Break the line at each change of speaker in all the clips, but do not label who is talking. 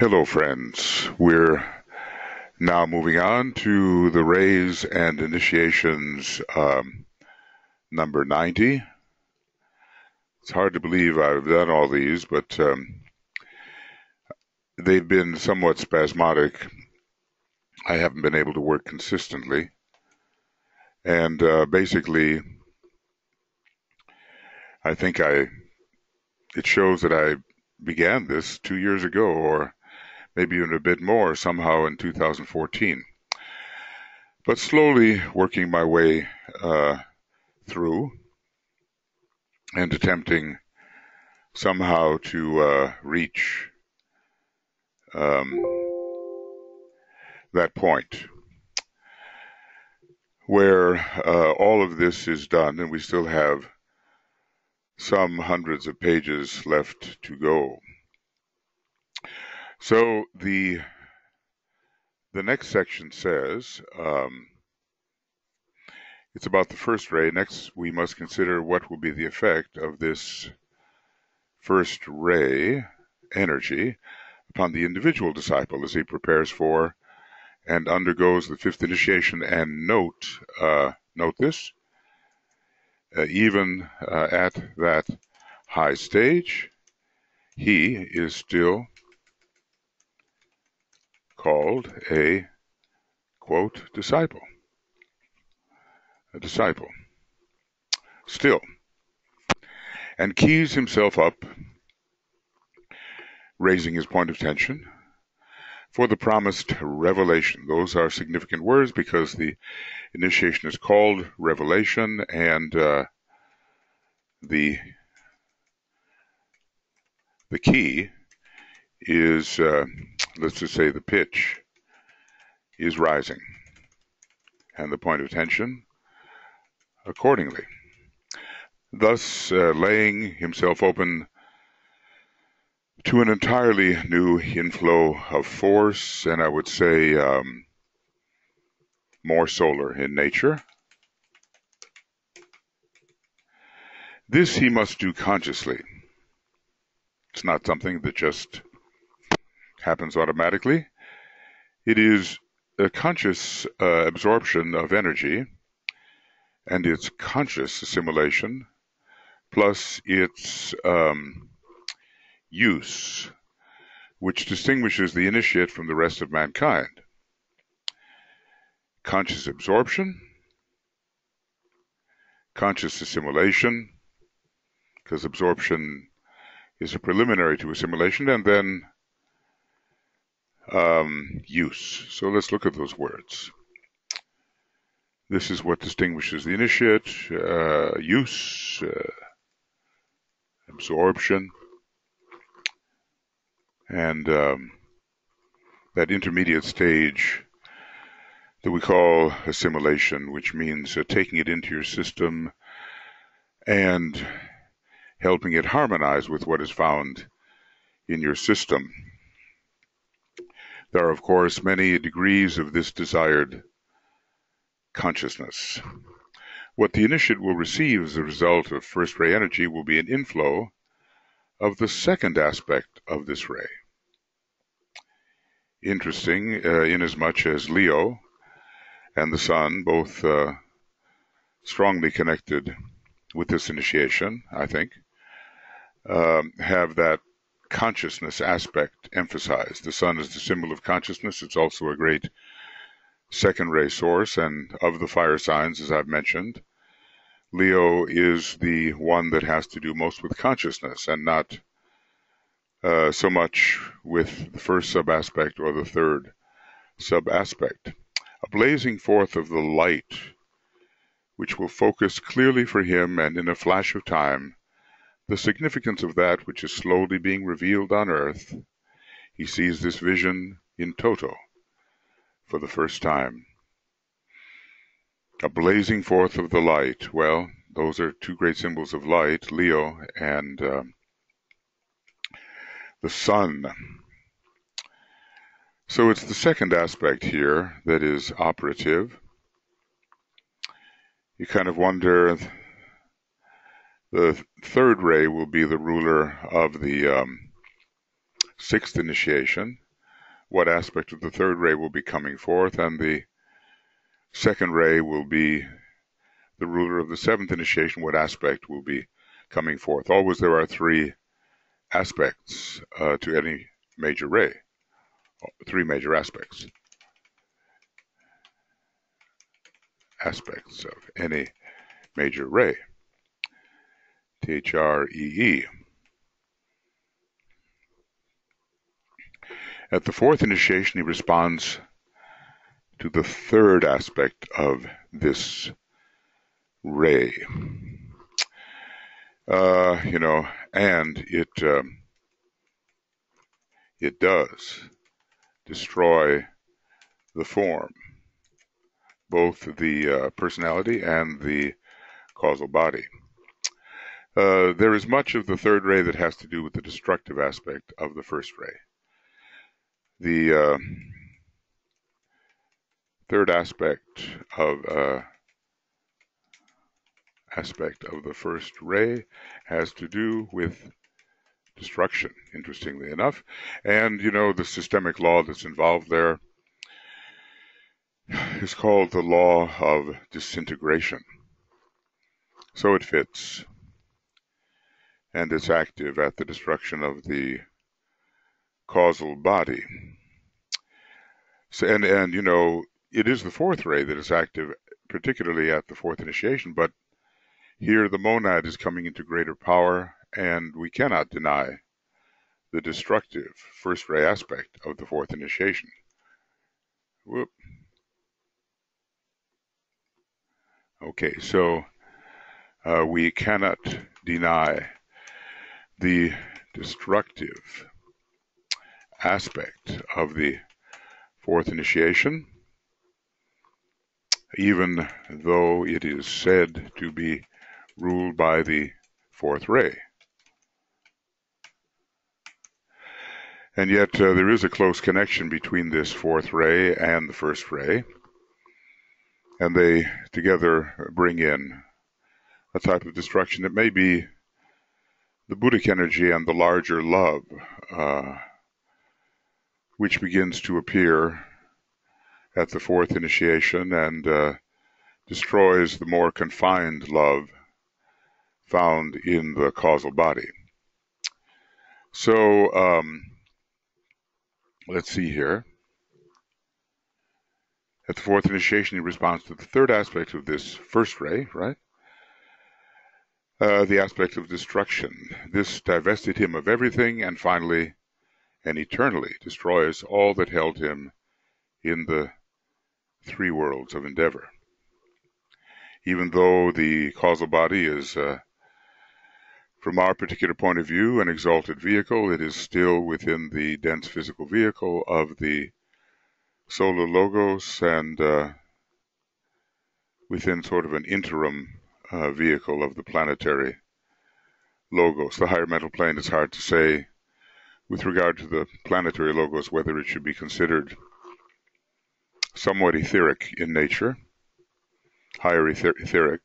Hello, friends. We're now moving on to the Rays and Initiations number 90. It's hard to believe I've done all these, but they've been somewhat spasmodic. I haven't been able to work consistently. And basically, I think it shows that I began this 2 years ago, or maybe even a bit more, somehow in 2014. But slowly working my way through and attempting somehow to reach that point where all of this is done and we still have some hundreds of pages left to go. So the next section says it's about the first ray. Next, we must consider what will be the effect of this first ray energy upon the individual disciple as he prepares for and undergoes the fifth initiation. And note this, even at that high stage, he is still called a, quote, disciple. A disciple. Still. And keys himself up, raising his point of tension for the promised revelation. Those are significant words because the initiation is called revelation, and the key is, let's just say the pitch is rising, and the point of tension accordingly. Thus laying himself open to an entirely new inflow of force, and I would say more solar in nature. This he must do consciously. It's not something that just happens automatically. It is a conscious absorption of energy and its conscious assimilation, plus its use, which distinguishes the initiate from the rest of mankind. Conscious absorption, conscious assimilation, because absorption is a preliminary to assimilation, and then use. So let's look at those words. This is what distinguishes the initiate, use, absorption, and that intermediate stage that we call assimilation, which means taking it into your system and helping it harmonize with what is found in your system. There are, of course, many degrees of this desired consciousness. What the initiate will receive as a result of first ray energy will be an inflow of the second aspect of this ray. Interesting, inasmuch as Leo and the Sun, both strongly connected with this initiation, I think, have that consciousness aspect emphasized. The Sun is the symbol of consciousness. It's also a great second ray source, and of the fire signs, as I've mentioned, Leo is the one that has to do most with consciousness and not so much with the first sub-aspect or the third sub-aspect. A blazing forth of the light, which will focus clearly for him and in a flash of time the significance of that which is slowly being revealed on earth. He sees this vision in toto for the first time. A blazing forth of the light. Well, those are two great symbols of light, Leo and the Sun. So it's the second aspect here that is operative. You kind of wonder, the third ray will be the ruler of the sixth initiation, what aspect of the third ray will be coming forth, and the second ray will be the ruler of the seventh initiation, what aspect will be coming forth. Always there are three aspects to any major ray, three major aspects. Aspects of any major ray. THREE. At the fourth initiation, he responds to the third aspect of this ray. And it does destroy the form, both the personality and the causal body. There is much of the third ray that has to do with the destructive aspect of the first ray. The third aspect of the first ray has to do with destruction, interestingly enough. And, the systemic law that's involved there is called the law of disintegration. So it fits. And it's active at the destruction of the causal body. So, and it is the fourth ray that is active, particularly at the fourth initiation, but here the monad is coming into greater power, and we cannot deny the destructive first ray aspect of the fourth initiation. Whoop. Okay, so we cannot deny the destructive aspect of the fourth initiation, even though it is said to be ruled by the fourth ray. And yet there is a close connection between this fourth ray and the first ray, and they together bring in a type of destruction that may be the Buddhic energy and the larger love, which begins to appear at the fourth initiation and destroys the more confined love found in the causal body. So let's see here. At the fourth initiation, he responds to the third aspect of this first ray, right? The aspect of destruction. This divested him of everything, and finally and eternally destroys all that held him in the three worlds of endeavor. Even though the causal body is, from our particular point of view, an exalted vehicle, it is still within the dense physical vehicle of the solar logos and within sort of an interim vehicle of the planetary logos. The higher mental plane, is hard to say with regard to the planetary logos whether it should be considered somewhat etheric in nature, higher etheric,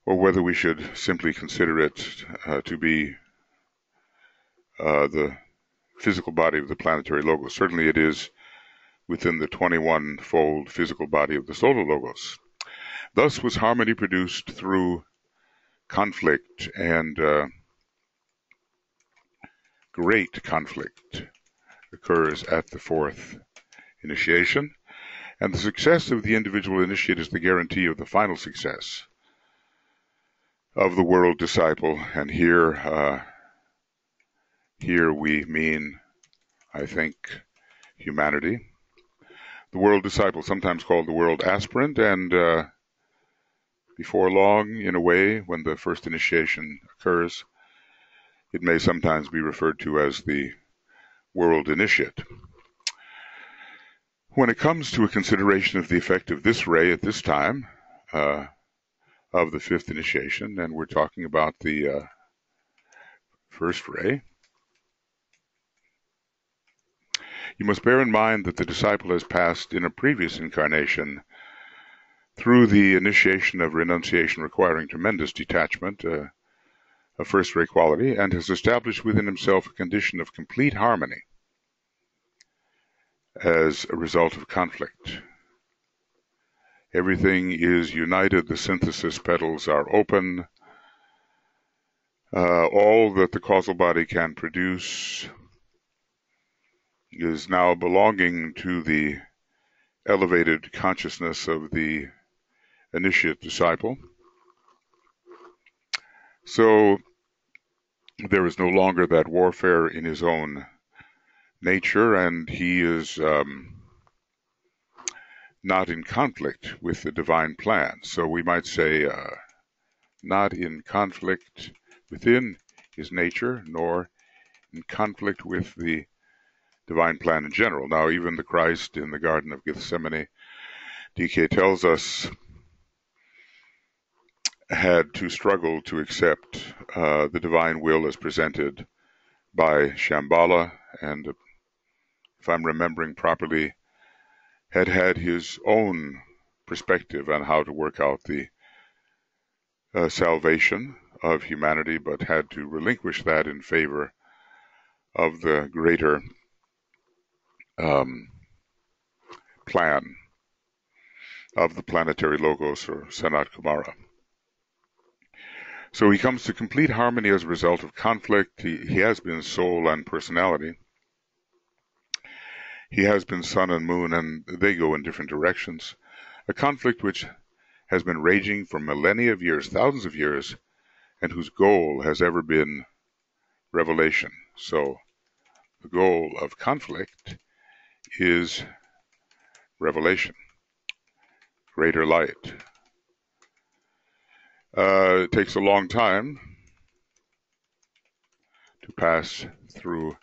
or whether we should simply consider it to be the physical body of the planetary logos. Certainly it is within the 21-fold physical body of the solar logos. Thus was harmony produced through conflict, and great conflict occurs at the fourth initiation, and the success of the individual initiate is the guarantee of the final success of the world disciple. And here we mean, I think, humanity. The world disciple, sometimes called the world aspirant, and before long, in a way, when the first initiation occurs, it may sometimes be referred to as the world initiate. When it comes to a consideration of the effect of this ray at this time of the fifth initiation, and we're talking about the first ray, you must bear in mind that the disciple has passed in a previous incarnation through the initiation of renunciation requiring tremendous detachment, a first-ray quality, and has established within himself a condition of complete harmony as a result of conflict. Everything is united, the synthesis petals are open. All that the causal body can produce is now belonging to the elevated consciousness of the initiate disciple. So there is no longer that warfare in his own nature, and he is not in conflict with the divine plan. So we might say not in conflict within his nature, nor in conflict with the divine plan in general. Now, even the Christ in the Garden of Gethsemane, DK tells us, had to struggle to accept the divine will as presented by Shambhala, and if I'm remembering properly, had his own perspective on how to work out the salvation of humanity, but had to relinquish that in favor of the greater plan of the planetary logos, or Sanat Kumara. So he comes to complete harmony as a result of conflict. He has been soul and personality. He has been sun and moon, and they go in different directions. A conflict which has been raging for millennia of years, thousands of years, and whose goal has ever been revelation. So the goal of conflict is revelation, greater light. It takes a long time to pass through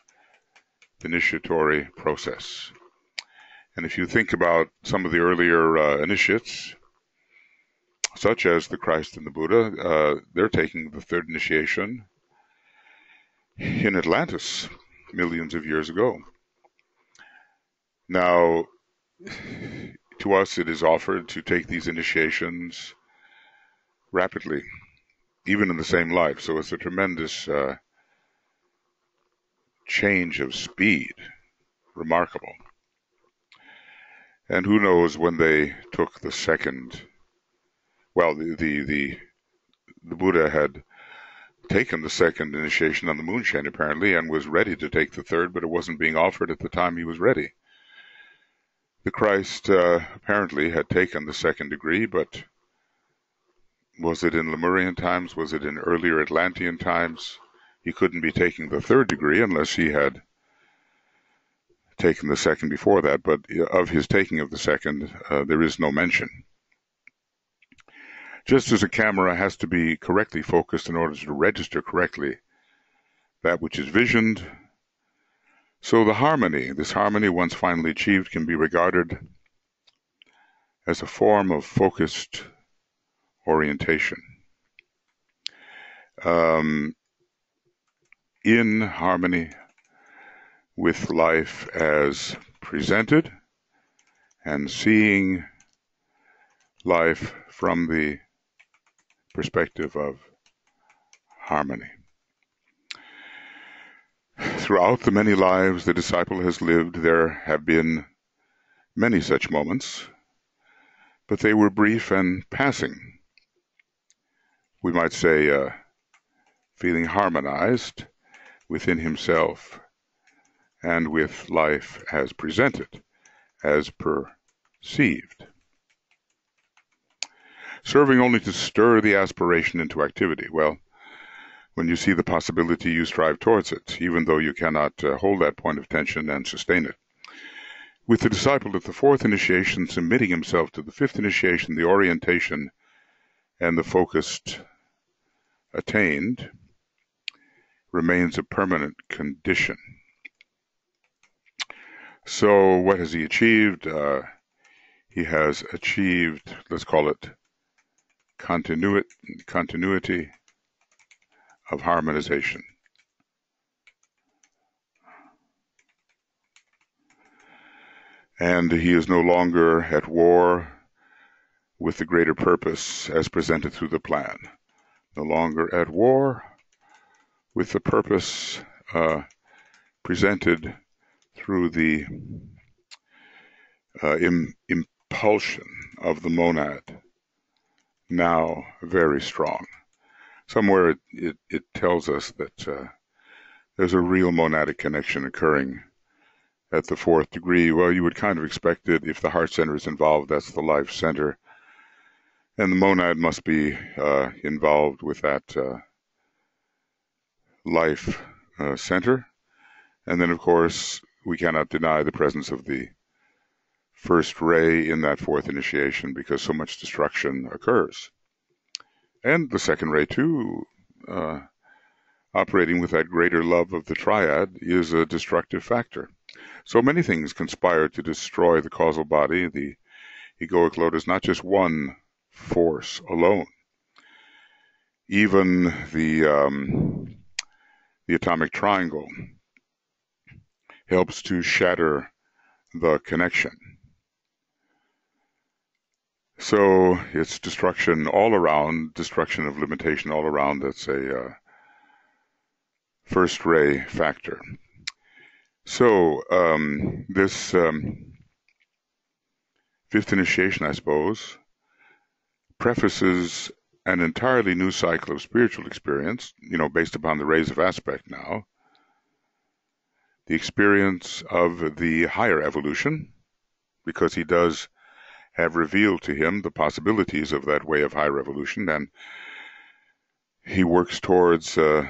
the initiatory process. And if you think about some of the earlier initiates, such as the Christ and the Buddha, they're taking the third initiation in Atlantis millions of years ago. Now, to us it is offered to take these initiations rapidly, even in the same life. So it's a tremendous change of speed, remarkable. And who knows when they took the second. Well, the Buddha had taken the second initiation on the moon chain apparently, and was ready to take the third, but it wasn't being offered at the time he was ready. The Christ apparently had taken the second degree, but was it in Lemurian times? Was it in earlier Atlantean times? He couldn't be taking the third degree unless he had taken the second before that, but of his taking of the second, there is no mention. Just as a camera has to be correctly focused in order to register correctly that which is visioned, so the harmony, this harmony once finally achieved, can be regarded as a form of focused orientation. In harmony with life as presented, and seeing life from the perspective of harmony. Throughout the many lives the disciple has lived, there have been many such moments, but they were brief and passing. We might say feeling harmonized within himself and with life as presented, as perceived. Serving only to stir the aspiration into activity. Well, when you see the possibility, you strive towards it, even though you cannot hold that point of tension and sustain it. With the disciple at the fourth initiation submitting himself to the fifth initiation, the orientation and the focused attained remains a permanent condition. So what has he achieved? He has achieved, let's call it, continuity of harmonization. And he is no longer at war with the greater purpose as presented through the plan. No longer at war with the purpose presented through the impulsion of the monad, now very strong. Somewhere it tells us that there's a real monadic connection occurring at the fourth degree. Well, you would kind of expect it. If the heart center is involved, that's the life center. And the monad must be involved with that life center. And then, of course, we cannot deny the presence of the first ray in that fourth initiation because so much destruction occurs. And the second ray, too, operating with that greater love of the triad, is a destructive factor. So many things conspire to destroy the causal body. The egoic load is not just one force alone. Even the atomic triangle helps to shatter the connection. So it's destruction all around, destruction of limitation all around. That's a first ray factor. So this fifth initiation, I suppose, prefaces an entirely new cycle of spiritual experience, based upon the rays of aspect now. The experience of the higher evolution, because he does have revealed to him the possibilities of that way of higher evolution, and he works towards the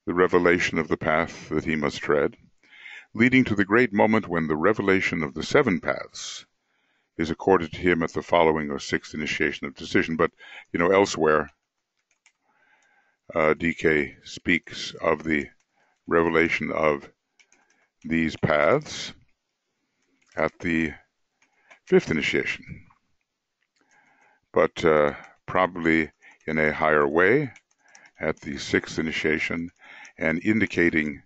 revelation of the path that he must tread, leading to the great moment when the revelation of the seven paths is accorded to him at the following or sixth initiation of decision. But, elsewhere, DK speaks of the revelation of these paths at the fifth initiation, but probably in a higher way at the sixth initiation, and indicating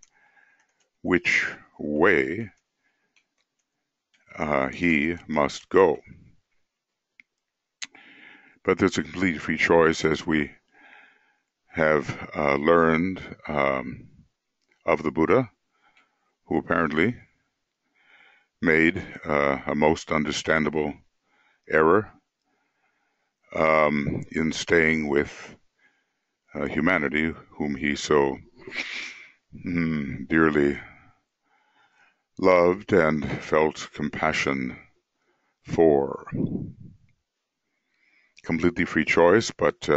which way he must go. But there's a complete free choice, as we have learned of the Buddha, who apparently made a most understandable error in staying with humanity, whom he so dearly loved and felt compassion for. Completely free choice, but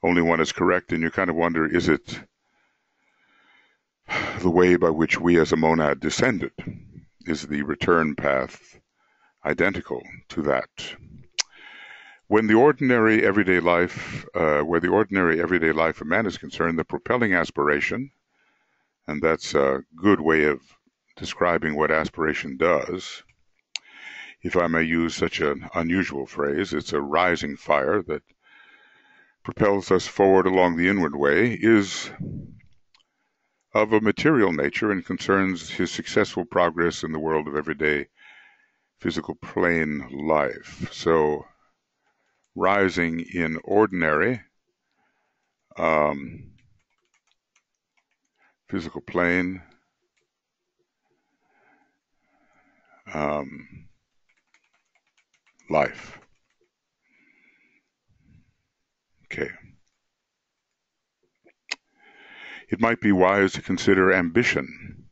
only one is correct, and you kind of wonder, is it the way by which we as a monad descended? Is the return path identical to that? When the ordinary everyday life, where the ordinary everyday life of man is concerned, the propelling aspiration, and that's a good way of describing what aspiration does, if I may use such an unusual phrase, it's a rising fire that propels us forward along the inward way, is of a material nature and concerns his successful progress in the world of everyday physical plane life. So rising in ordinary physical plane life. Okay. It might be wise to consider ambition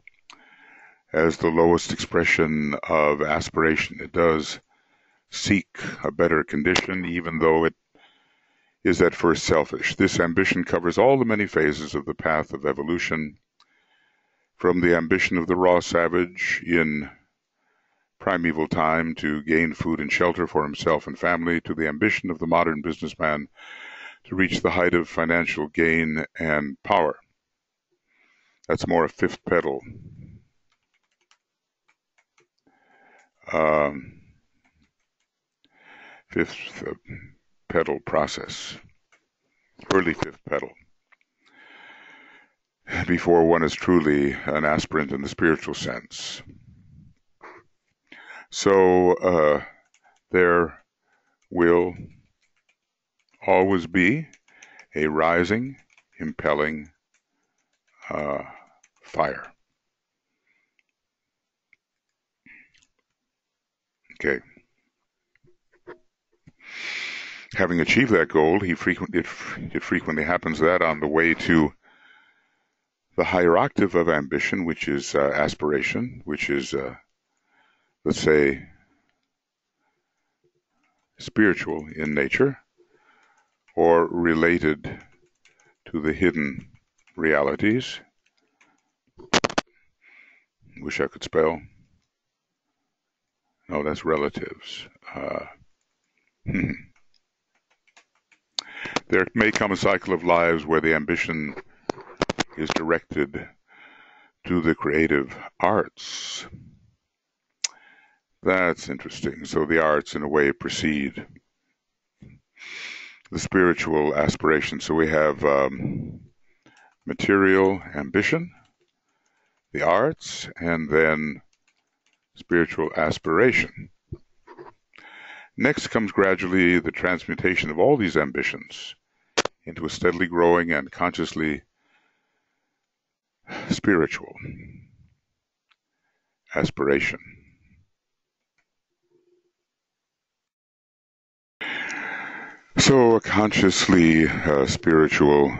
as the lowest expression of aspiration. It does seek a better condition, even though it is at first selfish. This ambition covers all the many phases of the path of evolution, from the ambition of the raw savage in primeval time to gain food and shelter for himself and family, to the ambition of the modern businessman to reach the height of financial gain and power. That's more a fifth pedal. Fifth pedal process, early fifth pedal, before one is truly an aspirant in the spiritual sense. So there will always be a rising, impelling fire. Okay. Having achieved that goal, it frequently happens that on the way to the higher octave of ambition, which is aspiration, which is, let's say, spiritual in nature, or related to the hidden realities. Wish I could spell. No, that's relatives. There may come a cycle of lives where the ambition is directed to the creative arts. That's interesting. So the arts, in a way, precede the spiritual aspiration. So we have material ambition, the arts, and then spiritual aspiration. Next comes gradually the transmutation of all these ambitions into a steadily growing and consciously spiritual aspiration. So a consciously spiritual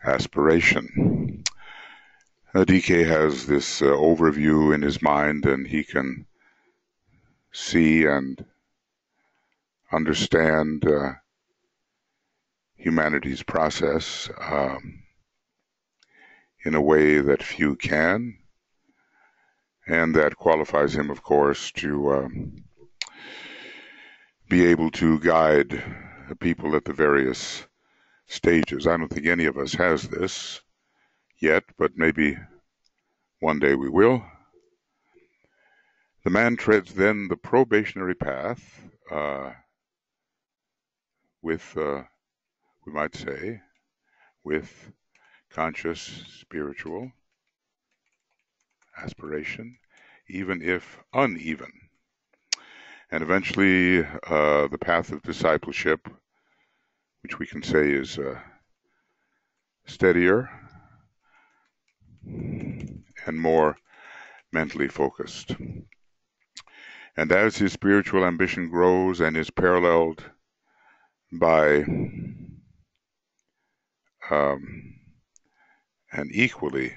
aspiration. DK has this overview in his mind, and he can see and understand humanity's process in a way that few can, and that qualifies him, of course, to be able to guide people at the various stages. I don't think any of us has this yet, but maybe one day we will. The man treads then the probationary path with, we might say, with conscious spiritual aspiration, even if uneven. And eventually the path of discipleship, which we can say is steadier and more mentally focused. And as his spiritual ambition grows and is paralleled by an equally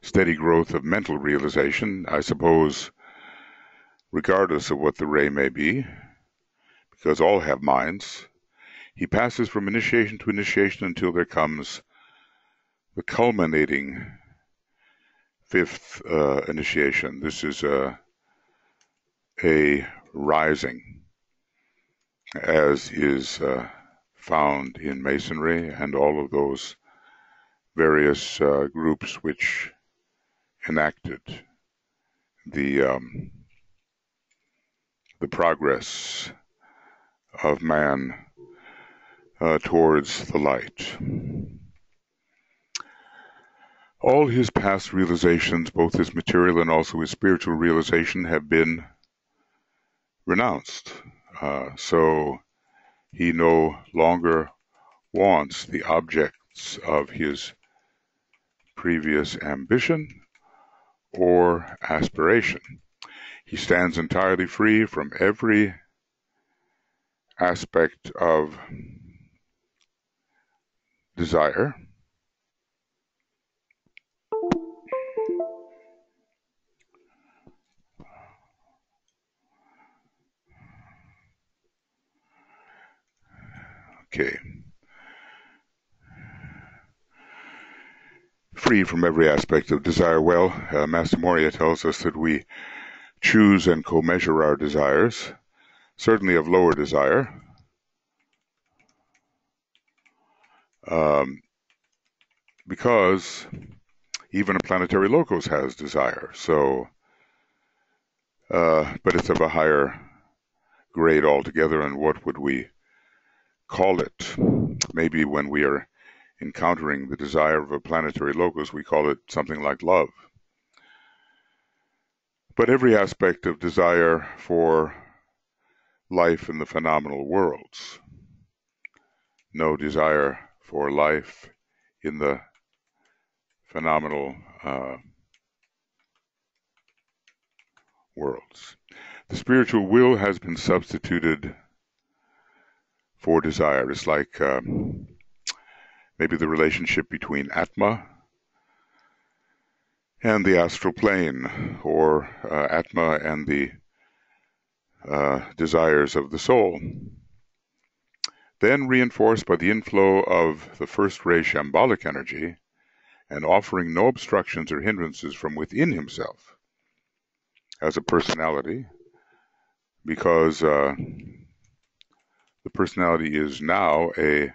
steady growth of mental realization, I suppose, regardless of what the ray may be, because all have minds, he passes from initiation to initiation until there comes the culminating fifth initiation. This is a rising, as is found in Masonry and all of those various groups which enacted the progress of man towards the light. All his past realizations, both his material and also his spiritual realization, have been renounced. So he no longer wants the objects of his previous ambition or aspiration. He stands entirely free from every aspect of desire. Okay. Free from every aspect of desire. Well, Master Moria tells us that we choose and co-measure our desires, certainly of lower desire, because even a planetary locus has desire. So, but it's of a higher grade altogether, and what would we call it? Maybe when we are encountering the desire of a planetary locus, we call it something like love. But every aspect of desire for life in the phenomenal worlds, no desire for life in the phenomenal worlds. The spiritual will has been substituted for desire. It's like maybe the relationship between Atma and the astral plane, or Atma and the desires of the soul. Then reinforced by the inflow of the first ray shambolic energy, and offering no obstructions or hindrances from within himself as a personality, because the personality is now a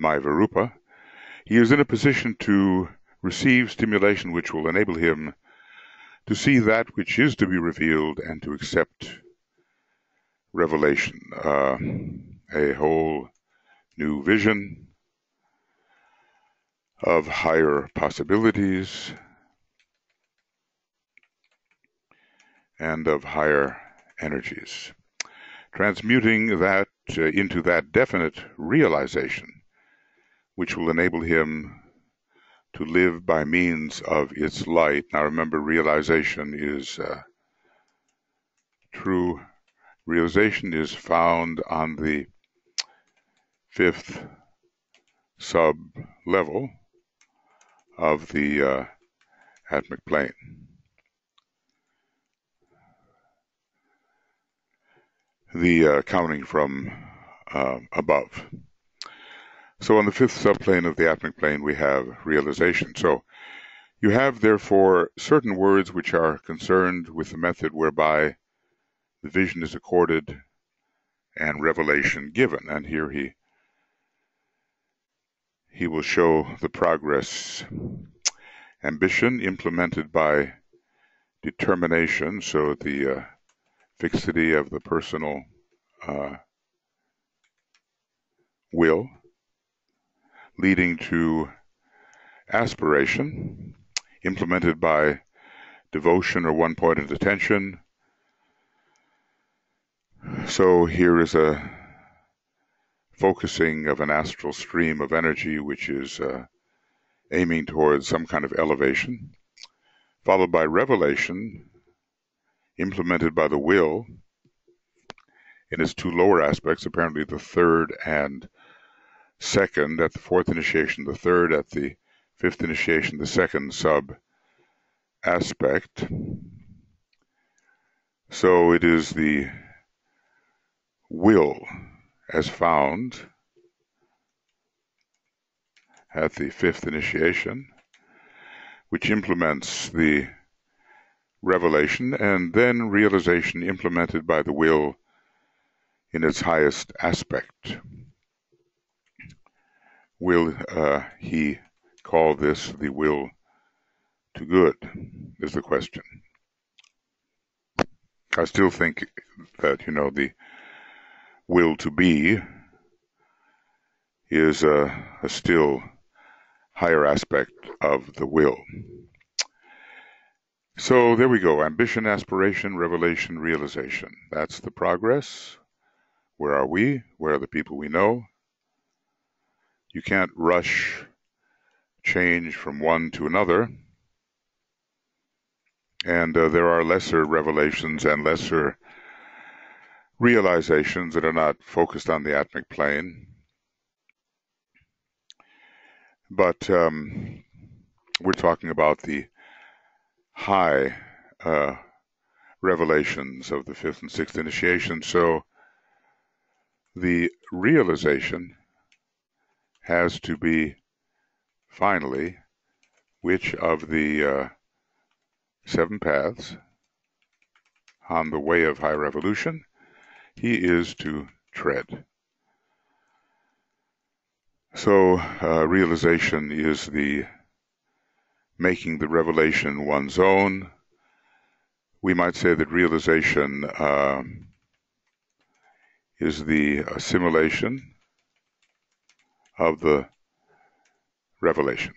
Maivarupa. He is in a position to receive stimulation which will enable him to see that which is to be revealed and to accept revelation, a whole new vision of higher possibilities and of higher energies, transmuting that into that definite realization which will enable him to live by means of its light. Now remember, realization is true. Realization is found on the fifth sub-level of the Atmic plane. The counting from above. So on the fifth subplane of the Atmic plane, we have realization. So you have, therefore, certain words which are concerned with the method whereby the vision is accorded and revelation given. And here he will show the progress. Ambition implemented by determination, so the fixity of the personal will, leading to aspiration, implemented by devotion or one-pointed attention. So here is a focusing of an astral stream of energy which is aiming towards some kind of elevation, followed by revelation, implemented by the will in its two lower aspects, apparently the third and second. At the fourth initiation, the third; at the fifth initiation, the second sub-aspect. So it is the will as found at the fifth initiation, which implements the revelation, and then realization implemented by the will in its highest aspect. Will he call this the will to good, is the question. I still think that, the will to be is a still higher aspect of the will. So there we go. Ambition, aspiration, revelation, realization. That's the progress. Where are we? Where are the people we know? You can't rush change from one to another. And there are lesser revelations and lesser realizations that are not focused on the Atmic plane. But we're talking about the high revelations of the fifth and sixth initiation. So the realization has to be, finally, which of the 7 paths on the way of high revolution he is to tread. So realization is the making the revelation one's own. We might say that realization is the assimilation of the revelation.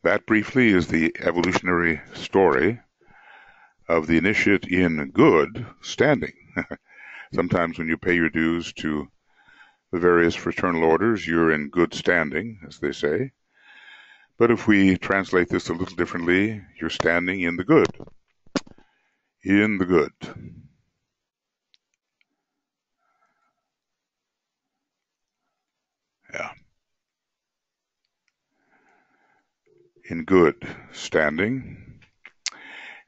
That briefly is the evolutionary story of the initiate in good standing. Sometimes when you pay your dues to the various fraternal orders, you're in good standing, as they say. But if we translate this a little differently, you're standing in the good. In the good. Yeah. In good standing.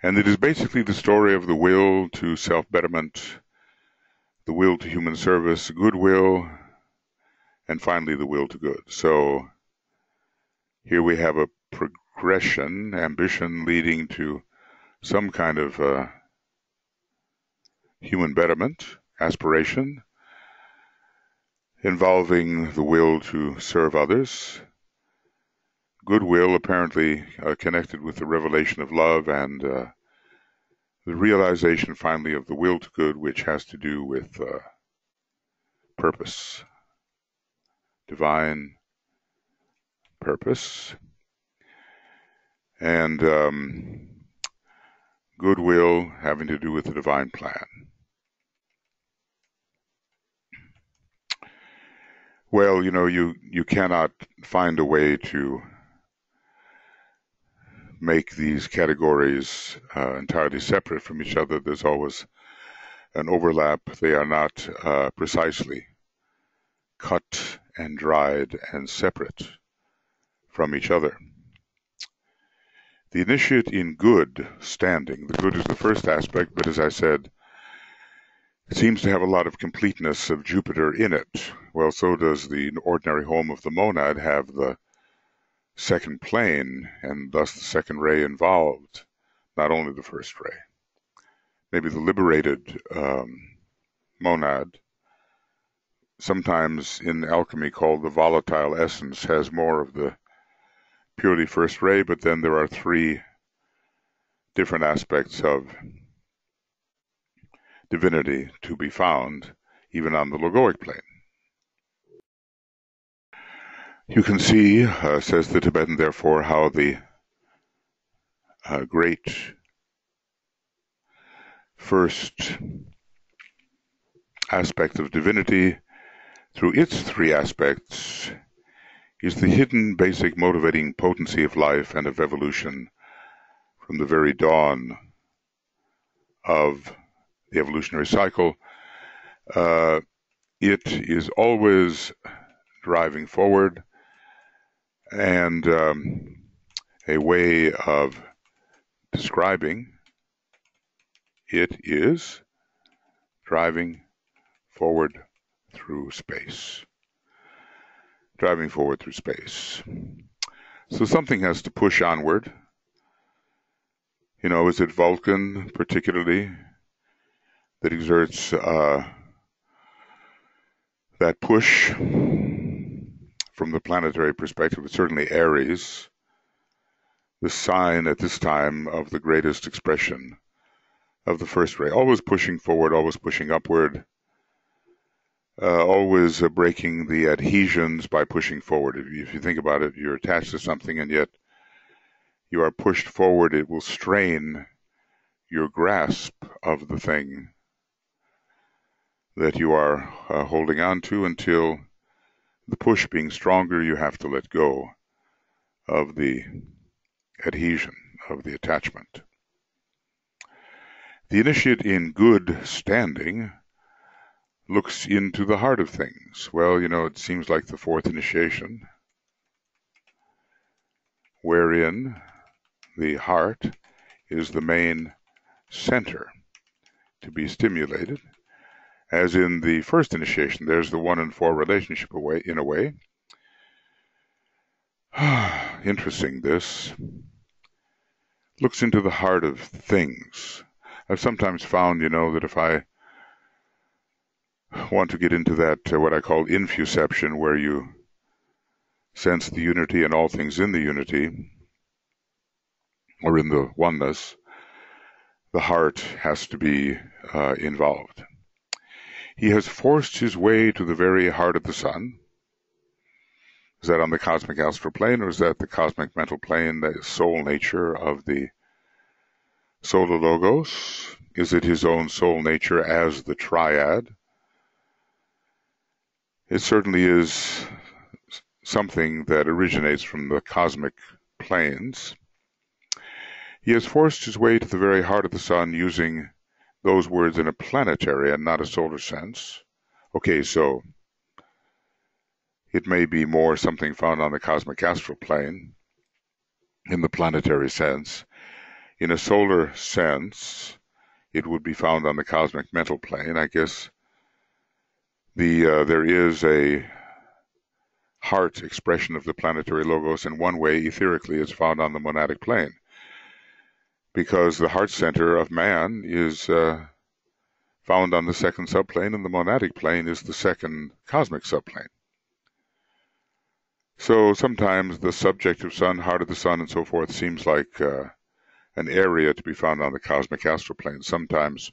And it is basically the story of the will to self-betterment, the will to human service, goodwill, and finally the will to good. So here we have a progression, ambition leading to some kind of human betterment, aspiration, involving the will to serve others, goodwill apparently connected with the revelation of love, and the realization finally of the will to good, which has to do with purpose, divine purpose, and goodwill having to do with the divine plan. Well, you cannot find a way to make these categories entirely separate from each other. There's always an overlap. They are not precisely cut and dried and separate from each other. The initiate in good standing, the good is the first aspect, but as I said, it seems to have a lot of completeness of Jupiter in it. Well, so does the ordinary home of the monad have the second plane, and thus the second ray involved, not only the first ray. Maybe the liberated monad, sometimes in alchemy called the volatile essence, has more of the purely first ray, but then there are three different aspects of divinity to be found, even on the logoic plane. You can see, says the Tibetan, therefore, how the great first aspect of divinity, through its three aspects, is the hidden basic motivating potency of life and of evolution from the very dawn of the evolutionary cycle. It is always driving forward, and a way of describing it is driving forward through space. Driving forward through space. So something has to push onward. Is it Vulcan particularly that exerts that push from the planetary perspective? It's certainly Aries, the sign at this time of the greatest expression of the first ray, always pushing forward, always pushing upward, always breaking the adhesions by pushing forward. If you think about it, you're attached to something and yet you are pushed forward. It will strain your grasp of the thing that you are holding on to until the push being stronger, you have to let go of the adhesion, of the attachment. The initiate in good standing looks into the heart of things. Well, it seems like the fourth initiation, wherein the heart is the main center to be stimulated. As in the first initiation, there's the 1 and 4 relationship in a way. Interesting, this. Looks into the heart of things. I've sometimes found, that if I want to get into that, what I call infuception, where you sense the unity and all things in the unity, or in the oneness, the heart has to be involved. He has forced his way to the very heart of the sun. Is that on the cosmic astral plane, or is that the cosmic mental plane, the soul nature of the Solar Logos? Is it his own soul nature as the triad? It certainly is something that originates from the cosmic planes. He has forced his way to the very heart of the sun using those words in a planetary and not a solar sense. Okay, so it may be more something found on the cosmic astral plane in the planetary sense. In a solar sense, it would be found on the cosmic mental plane. I guess there is a heart expression of the planetary logos in one way, etherically, it's found on the monadic plane, because the heart center of man is found on the second subplane, and the monadic plane is the second cosmic subplane. So sometimes the subjective sun, heart of the sun, and so forth seems like an area to be found on the cosmic astral plane. Sometimes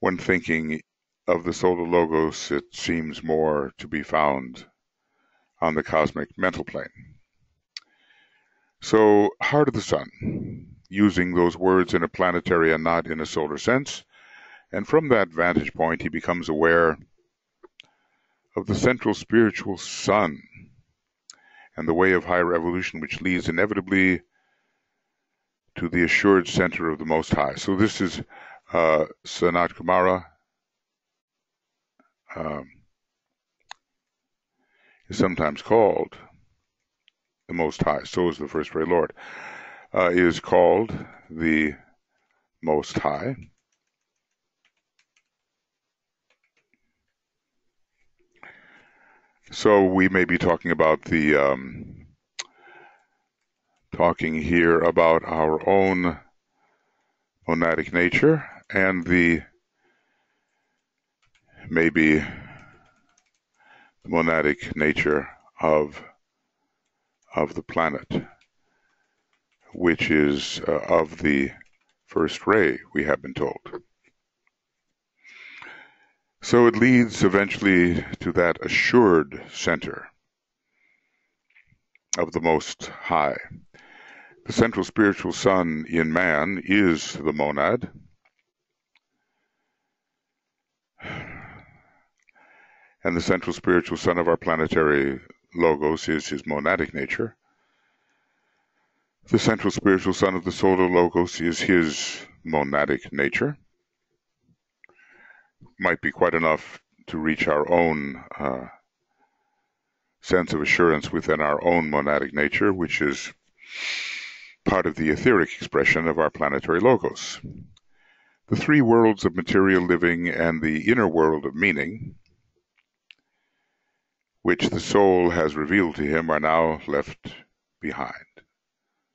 when thinking of the solar logos, it seems more to be found on the cosmic mental plane. So, heart of the sun, using those words in a planetary and not in a solar sense, and from that vantage point he becomes aware of the central spiritual sun and the way of higher evolution which leads inevitably to the assured center of the Most High. So this is Sanat Kumara is sometimes called the Most High. So is the First Ray Lord. Is called the Most High. So we may be talking about talking here about our own monadic nature and maybe the monadic nature of the planet, which is of the first ray, we have been told. So it leads eventually to that assured center of the Most High. The central spiritual sun in man is the monad. And the central spiritual sun of our planetary logos is his monadic nature. The central spiritual sun of the solar logos is his monadic nature. Might be quite enough to reach our own sense of assurance within our own monadic nature, which is part of the etheric expression of our planetary logos. The three worlds of material living and the inner world of meaning, which the soul has revealed to him, are now left behind.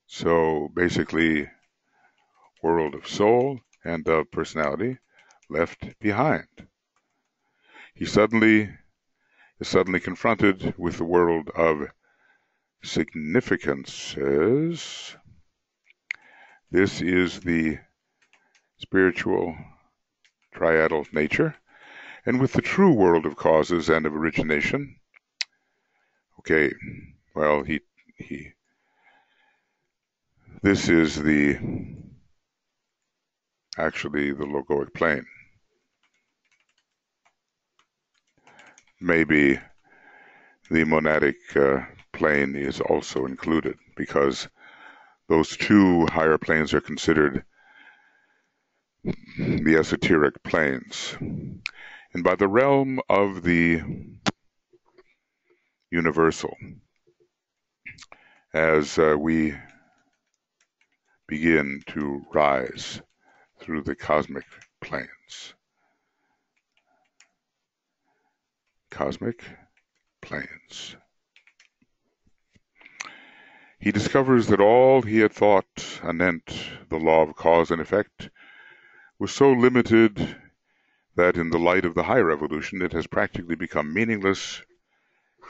So basically, world of soul and of personality left behind. He is suddenly confronted with the world of significances. This is the spiritual triadal nature, and with the true world of causes and of origination. Okay, well, this is actually the logoic plane. Maybe the monadic plane is also included, because those two higher planes are considered the esoteric planes. And by the realm of the universal, as we begin to rise through the cosmic planes. Cosmic planes. He discovers that all he had thought anent the law of cause and effect was so limited that in the light of the higher evolution it has practically become meaningless,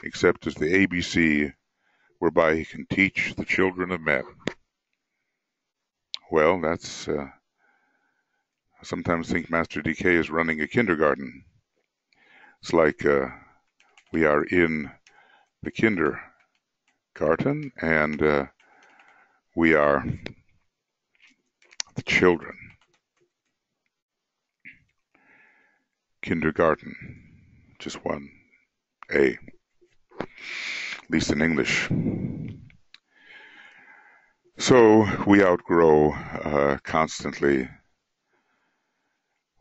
except as the ABC whereby he can teach the children of men. Well, that's I sometimes think Master DK is running a kindergarten. It's like we are in the kindergarten, and we are the children. Kindergarten, just one A, at least in English. So we outgrow constantly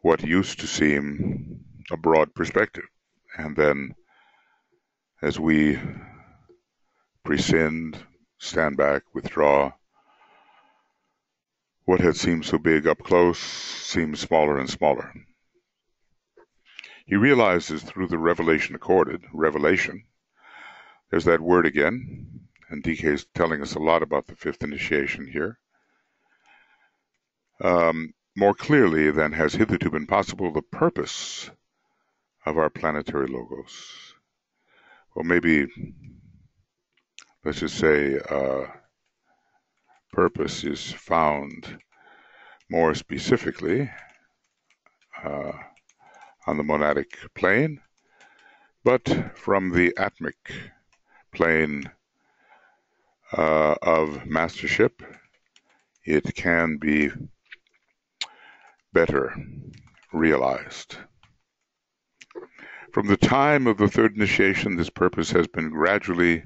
what used to seem a broad perspective. And then as we prescind, stand back, withdraw, what had seemed so big up close seems smaller and smaller. He realizes through the revelation accorded, revelation, there's that word again, and DK is telling us a lot about the fifth initiation here. More clearly than has hitherto been possible, the purpose of our planetary logos. Well, maybe, let's just say, purpose is found more specifically on the monadic plane, but from the atmic plane of mastership, it can be better realized. From the time of the third initiation, this purpose has been gradually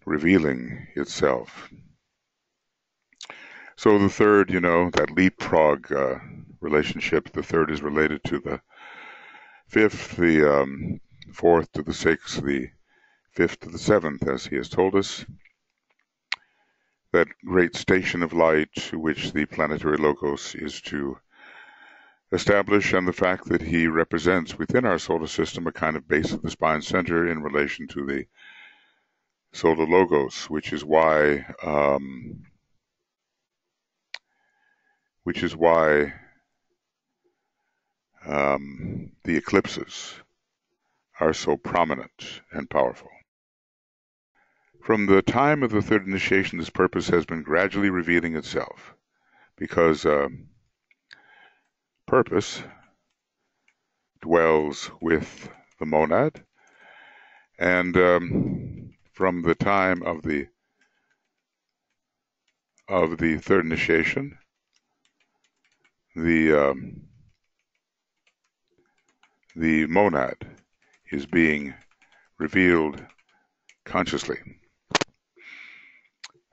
revealing itself. So the third, that leapfrog relationship, the third is related to the fifth, the fourth to the sixth, the fifth to the seventh, as he has told us. That great station of light which the planetary logos is to establish, and the fact that he represents within our solar system a kind of base of the spine center in relation to the solar logos, which is why the eclipses are so prominent and powerful. From the time of the third initiation, this purpose has been gradually revealing itself, because purpose dwells with the monad, and from the time of the third initiation, the monad is being revealed consciously.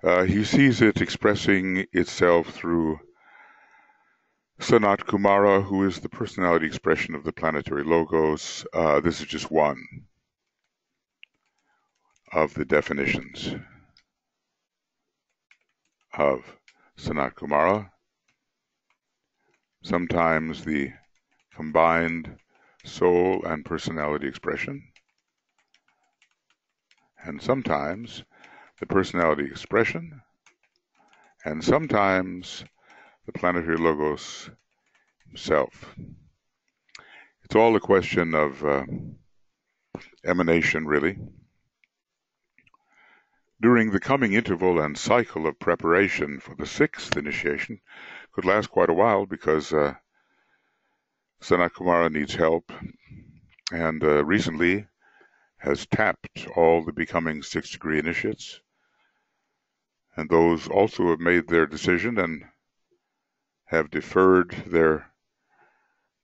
He sees it expressing itself through Sanat Kumara, who is the personality expression of the planetary logos. This is just one of the definitions of Sanat Kumara. Sometimes the combined soul and personality expression, and sometimes the personality expression, and sometimes the planetary logos himself. It's all a question of emanation, really. During the coming interval and cycle of preparation for the sixth initiation, could last quite a while, because Sanat Kumara needs help, and recently has tapped all the becoming sixth degree initiates, and those also have made their decision and have deferred their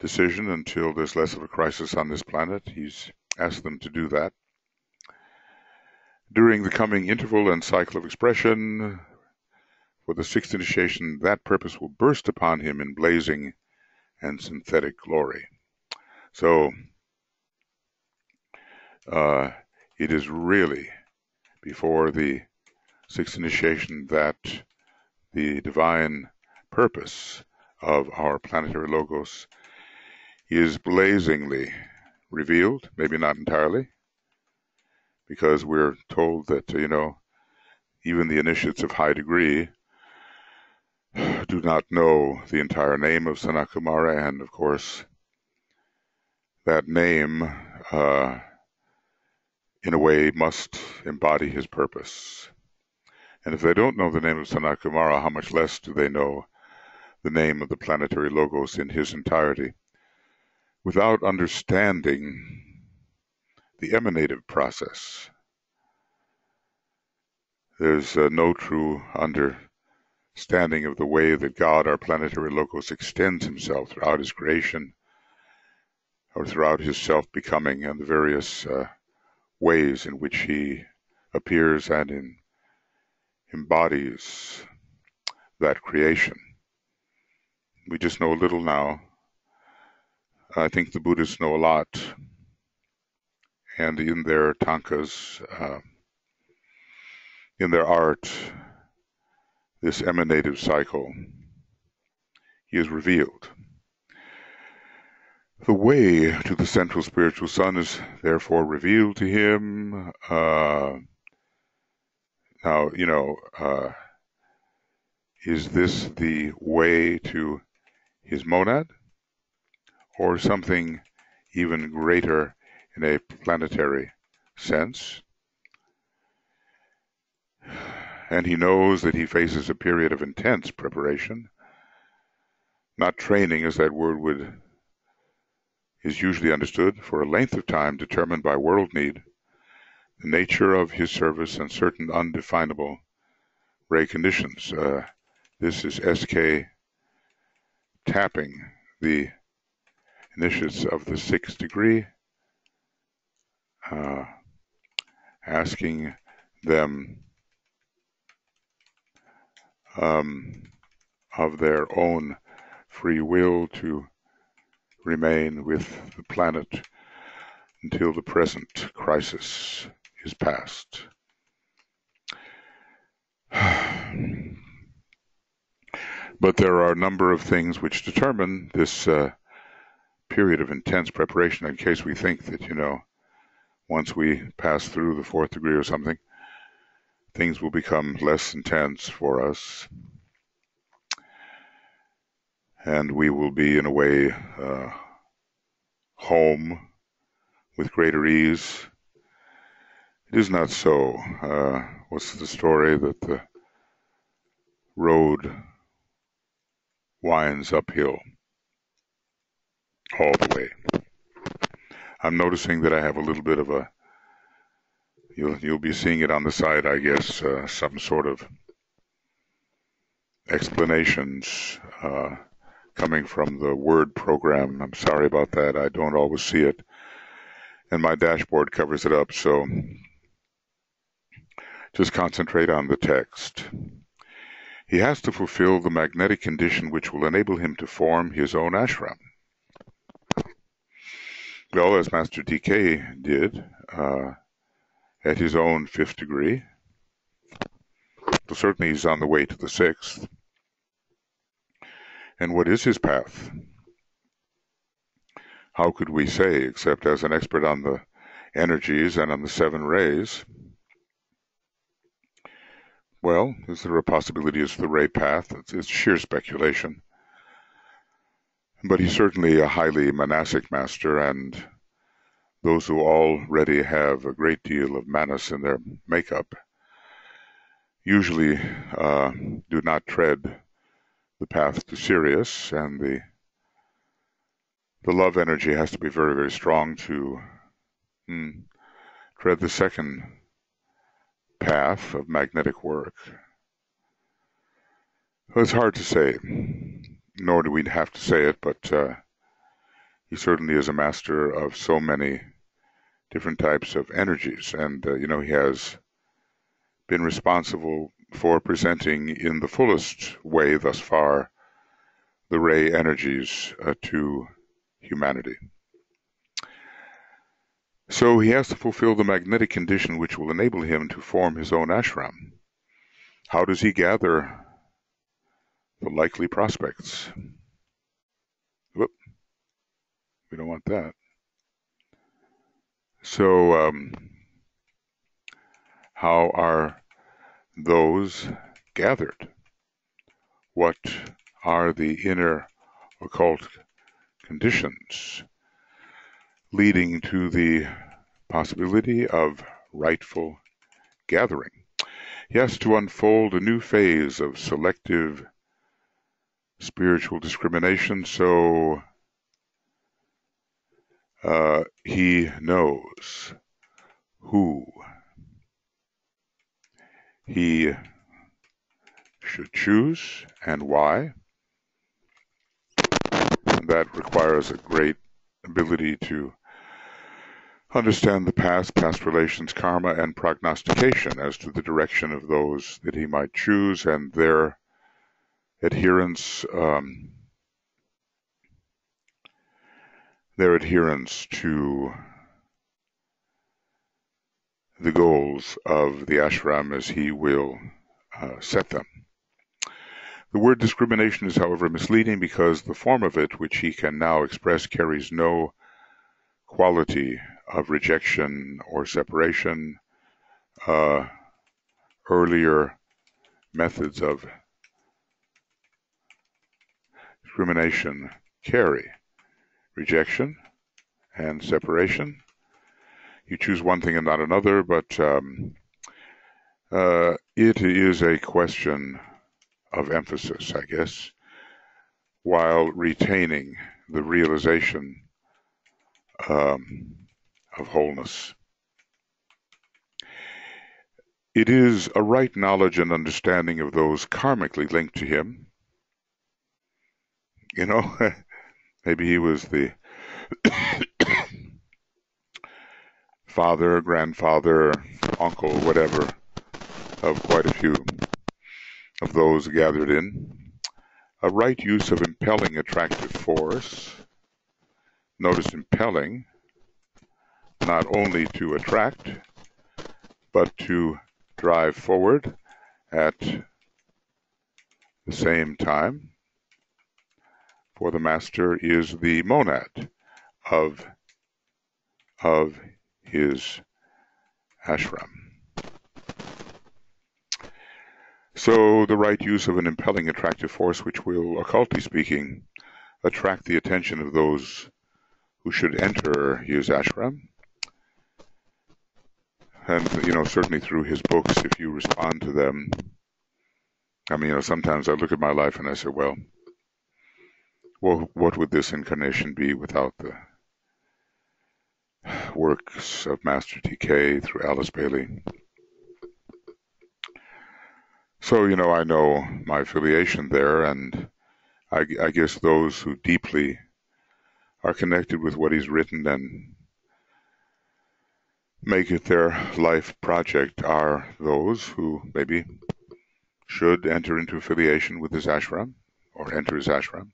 decision until there's less of a crisis on this planet. He's asked them to do that. During the coming interval and cycle of expression for the sixth initiation, that purpose will burst upon him in blazing and synthetic glory. So it is really before the sixth initiation that the divine purpose of our planetary logos is blazingly revealed, maybe not entirely, because we're told that, even the initiates of high degree do not know the entire name of Sanat Kumara, and of course that name in a way must embody his purpose. And if they don't know the name of Sanat Kumara, how much less do they know the name of the planetary logos in his entirety? Without understanding the emanative process, there's no true understanding of the way that God, our planetary logos, extends himself throughout his creation, or throughout his self-becoming and the various ways in which he appears and embodies that creation. We just know a little now. I think the Buddhists know a lot, and in their tankas, in their art, this emanative cycle is revealed. The way to the central spiritual sun is therefore revealed to him. Now, is this the way to his monad, or something even greater in a planetary sense? And he knows that he faces a period of intense preparation, not training as that word is usually understood, for a length of time determined by world need, the nature of his service, and certain undefinable ray conditions. This is SK tapping the initiates of the 6th degree, asking them of their own free will to remain with the planet until the present crisis is past. But there are a number of things which determine this period of intense preparation, in case we think that, once we pass through the 4th degree or something, things will become less intense for us, and we will be, in a way, home with greater ease. It is not so. What's the story that the road winds uphill all the way? I'm noticing that I have a little bit of a, you'll be seeing it on the side, I guess, some sort of explanations coming from the Word program. I'm sorry about that. I don't always see it, and my dashboard covers it up, so just concentrate on the text. He has to fulfill the magnetic condition which will enable him to form his own ashram. Well, as Master DK did at his own 5th degree, well, certainly he's on the way to the 6th. And what is his path? How could we say, except as an expert on the energies and on the 7 rays? Well, is there a possibility it's the ray path? It's sheer speculation. But he's certainly a highly monastic master, and those who already have a great deal of manas in their makeup usually do not tread the path to Sirius, and the love energy has to be very, very strong to tread the second path of magnetic work. Well, it's hard to say, nor do we have to say it, but he certainly is a master of so many different types of energies, and he has been responsible for presenting in the fullest way thus far the ray energies to humanity. So he has to fulfill the magnetic condition which will enable him to form his own ashram. How does he gather the likely prospects? Whoop. We don't want that. So how are those gathered? What are the inner occult conditions leading to the possibility of rightful gathering? He has to unfold a new phase of selective spiritual discrimination, so he knows who he should choose and why. And that requires a great ability to understand the past relations, karma, and prognostication as to the direction of those that he might choose and their adherence to the goals of the ashram as he will set them. The word discrimination is, however, misleading because the form of it, which he can now express, carries no quality of rejection or separation. Earlier methods of discrimination carry rejection and separation. You choose one thing and not another, but it is a question of emphasis, I guess, while retaining the realization of wholeness. It is a right knowledge and understanding of those karmically linked to him. You know, maybe he was the father, grandfather, uncle, whatever, of quite a few of those gathered in. A right use of impelling attractive force. Notice impelling, not only to attract, but to drive forward at the same time. For the master is the monad of his ashram. So the right use of an impelling attractive force which will, occultly speaking, attract the attention of those who should enter his ashram. And, certainly through his books, if you respond to them, sometimes I look at my life and I say, well, what would this incarnation be without the works of Master DK through Alice Bailey? So, I know my affiliation there, and I guess those who deeply are connected with what he's written and make it their life project are those who maybe should enter into affiliation with his ashram, or enter his ashram,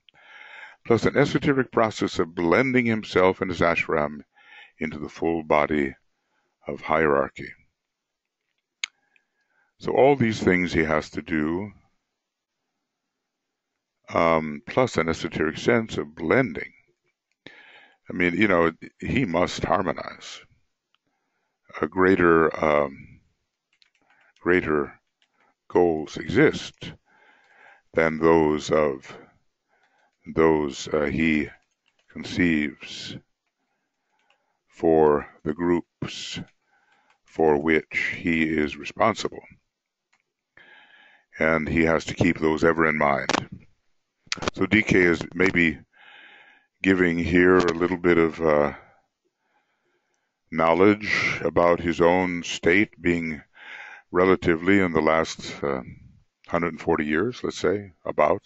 plus an esoteric process of blending himself and his ashram into the full body of hierarchy. So all these things he has to do, plus an esoteric sense of blending. He must harmonize. A greater goals exist than those he conceives for the groups for which he is responsible. And he has to keep those ever in mind. So DK is maybe giving here a little bit of knowledge about his own state, being relatively in the last 140 years, let's say, about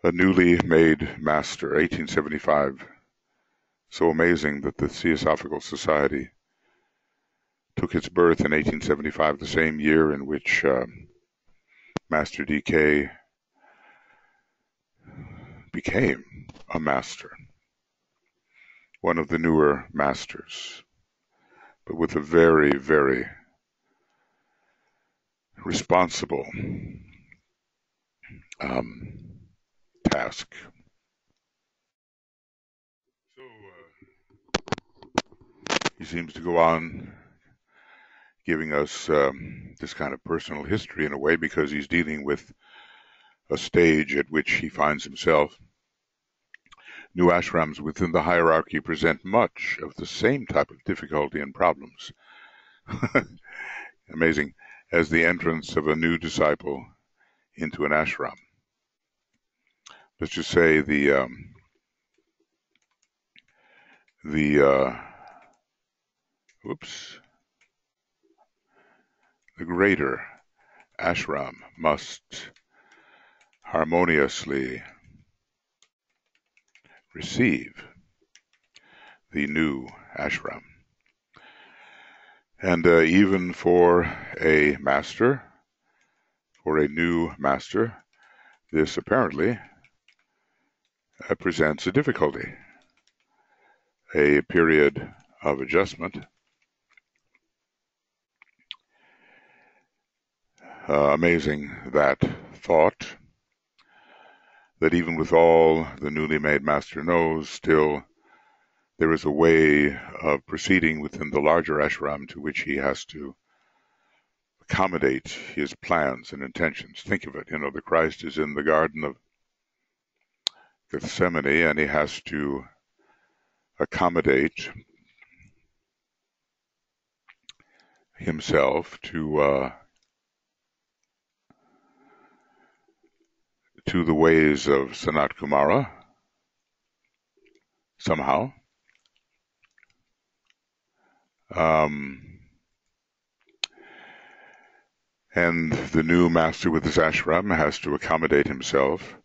a newly made master, 1875. So amazing that the Theosophical Society took its birth in 1875, the same year in which Master DK became a master, one of the newer masters, but with a very, very responsible task. So he seems to go on giving us this kind of personal history in a way, because he's dealing with a stage at which he finds himself. New ashrams within the hierarchy present much of the same type of difficulty and problems. Amazing, as the entrance of a new disciple into an ashram. Let's just say the greater ashram must harmoniously receive the new ashram. And even for a master, for a new master, this apparently presents a difficulty, a period of adjustment. Amazing that thought, that even with all the newly made master knows, still there is a way of proceeding within the larger ashram to which he has to accommodate his plans and intentions. Think of it, the Christ is in the Garden of Gethsemane, and he has to accommodate himself to the ways of Sanat Kumara somehow. And the new master with his ashram has to accommodate himself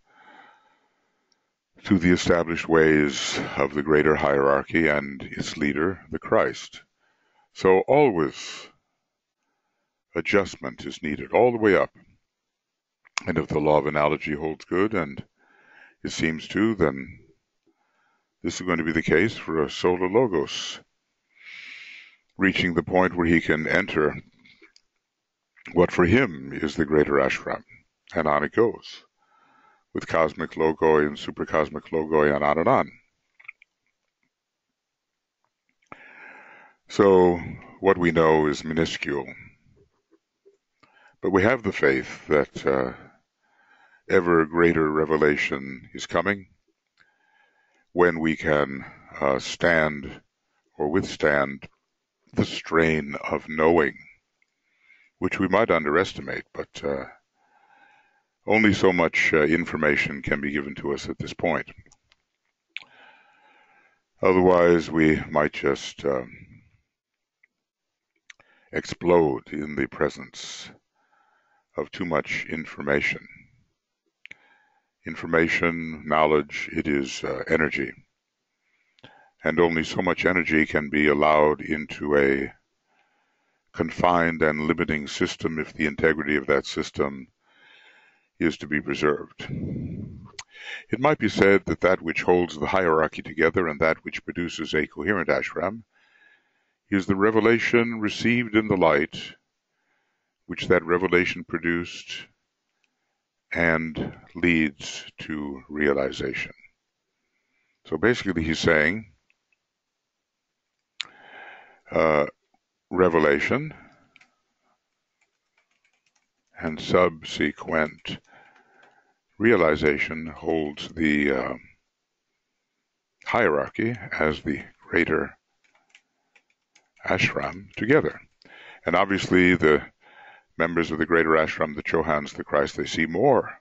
to the established ways of the greater hierarchy and its leader, the Christ. So always adjustment is needed all the way up. And if the law of analogy holds good, and it seems to, then this is going to be the case for a Solar Logos, reaching the point where he can enter what for him is the greater ashram, and on it goes, with cosmic logoi and supercosmic logoi and on and on. So what we know is minuscule, but we have the faith that ever greater revelation is coming when we can stand or withstand the strain of knowing, which we might underestimate, but only so much information can be given to us at this point. Otherwise, we might just explode in the presence of too much information. Information, knowledge, it is energy. And only so much energy can be allowed into a confined and limiting system if the integrity of that system is to be preserved. It might be said that that which holds the hierarchy together and that which produces a coherent ashram is the revelation received in the light, which that revelation produced and leads to realization. So basically he's saying revelation and subsequent realization holds the hierarchy as the greater ashram together. And obviously the members of the greater ashram, the Chohans, the Christ, they see more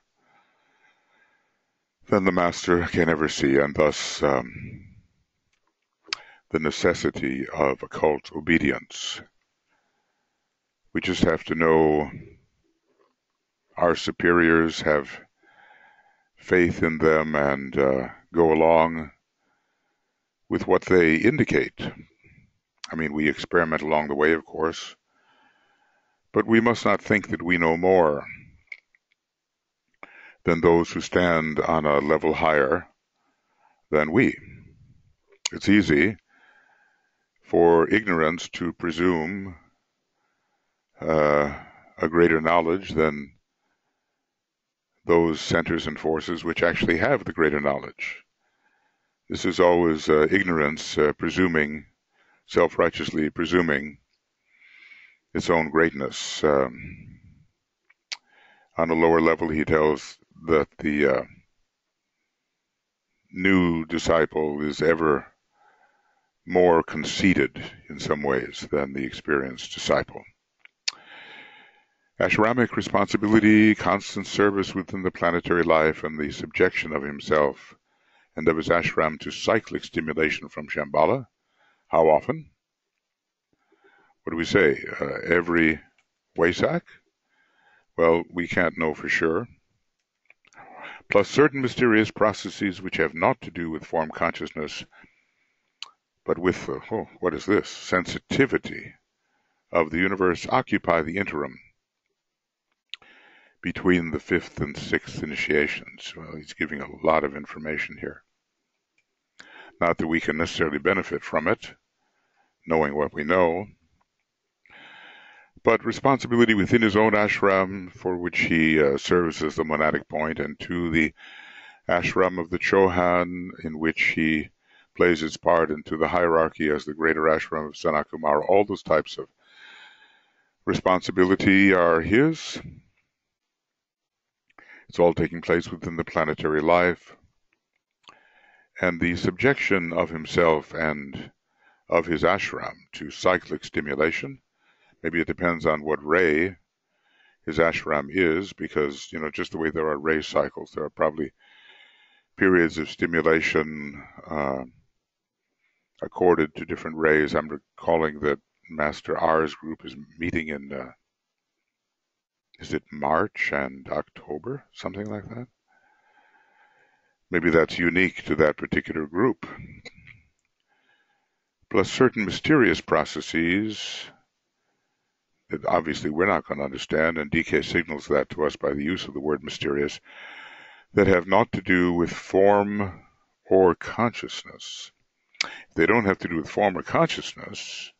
than the master can ever see, and thus the necessity of occult obedience. We just have to know our superiors, have faith in them, and go along with what they indicate. I mean, we experiment along the way, of course, but we must not think that we know more than those who stand on a level higher than we. It's easy for ignorance to presume a greater knowledge than those centers and forces which actually have the greater knowledge. This is always ignorance presuming, self-righteously presuming its own greatness. On a lower level, he tells that the new disciple is ever more conceited in some ways than the experienced disciple. Ashramic responsibility, constant service within the planetary life, and the subjection of himself and of his ashram to cyclic stimulation from Shambhala. How often? What do we say? Every Wesak? Well, we can't know for sure. Plus certain mysterious processes which have naught to do with form consciousness, but with the, what is this? Sensitivity of the universe occupy the interim between the fifth and sixth initiations. Well, he's giving a lot of information here. Not that we can necessarily benefit from it, knowing what we know, but responsibility within his own ashram, for which he serves as the monadic point, and to the ashram of the Chohan, in which he plays his part into the hierarchy as the greater ashram of Sanat Kumara. All those types of responsibility are his. It's all taking place within the planetary life. And the subjection of himself and of his ashram to cyclic stimulation, maybe it depends on what ray his ashram is, because, just the way there are ray cycles, there are probably periods of stimulation accorded to different rays. I'm recalling that Master R's group is meeting in, is it March and October, something like that? Maybe that's unique to that particular group. Plus certain mysterious processes that obviously we're not going to understand, and DK signals that to us by the use of the word mysterious, that have not to do with form or consciousness. If they don't have to do with form or consciousness,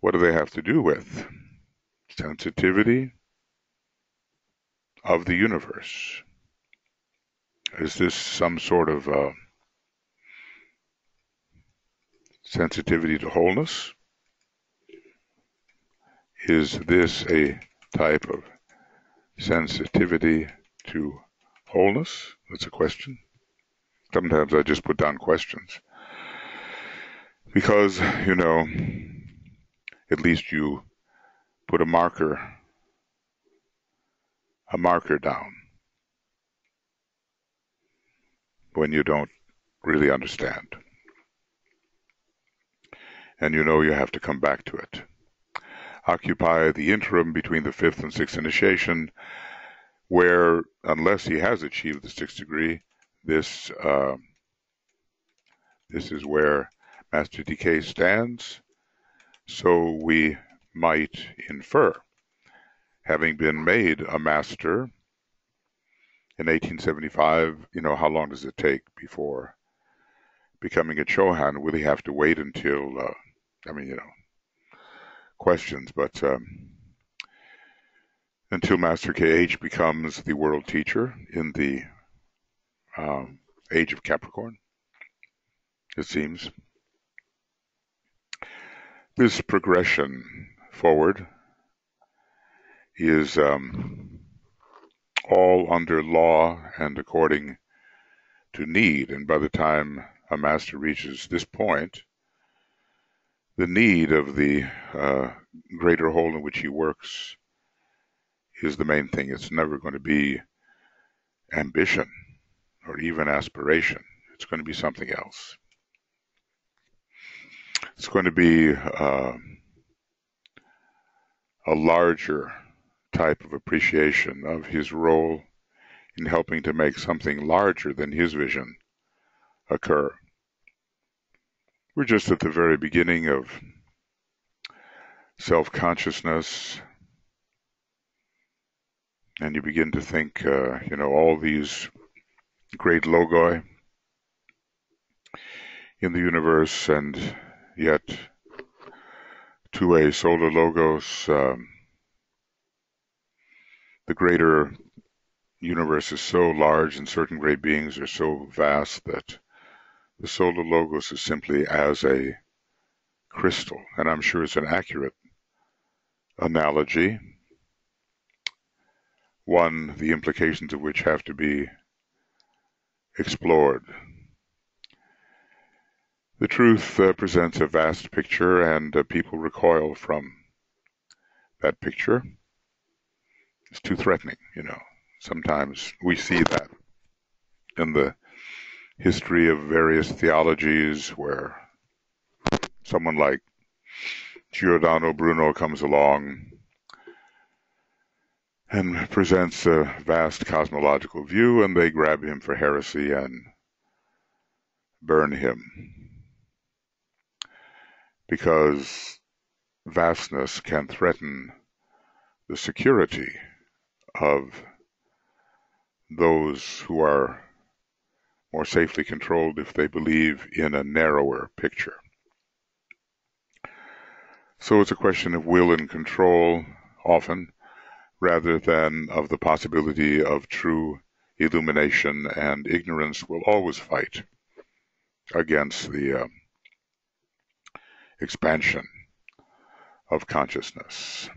what do they have to do with? Sensitivity of the universe. Is this some sort of sensitivity to wholeness? Is this a type of sensitivity to wholeness? That's a question. Sometimes I just put down questions. Because, at least you put a marker down when you don't really understand. And you have to come back to it. Occupy the interim between the fifth and sixth initiation, where, unless he has achieved the sixth degree, this is where Master DK stands. So we might infer, having been made a master in 1875, how long does it take before becoming a Chohan? Will he have to wait until, questions, but until Master KH becomes the world teacher in the age of Capricorn, it seems. This progression forward is all under law and according to need, and by the time a master reaches this point, the need of the greater whole in which he works is the main thing. It's never going to be ambition or even aspiration. It's going to be something else. It's going to be a larger type of appreciation of his role in helping to make something larger than his vision occur. We're just at the very beginning of self-consciousness, and you begin to think, all these great logoi in the universe, and yet to a solar logos, the greater universe is so large and certain great beings are so vast that the solar logos is simply as a crystal, and I'm sure it's an accurate analogy, one the implications of which have to be explored. The truth presents a vast picture, and people recoil from that picture. It's too threatening, Sometimes we see that in the history of various theologies where someone like Giordano Bruno comes along and presents a vast cosmological view, and they grab him for heresy and burn him. because vastness can threaten the security of those who are more safely controlled if they believe in a narrower picture. So it's a question of will and control, often, rather than of the possibility of true illumination, and ignorance will always fight against the expansion of consciousness.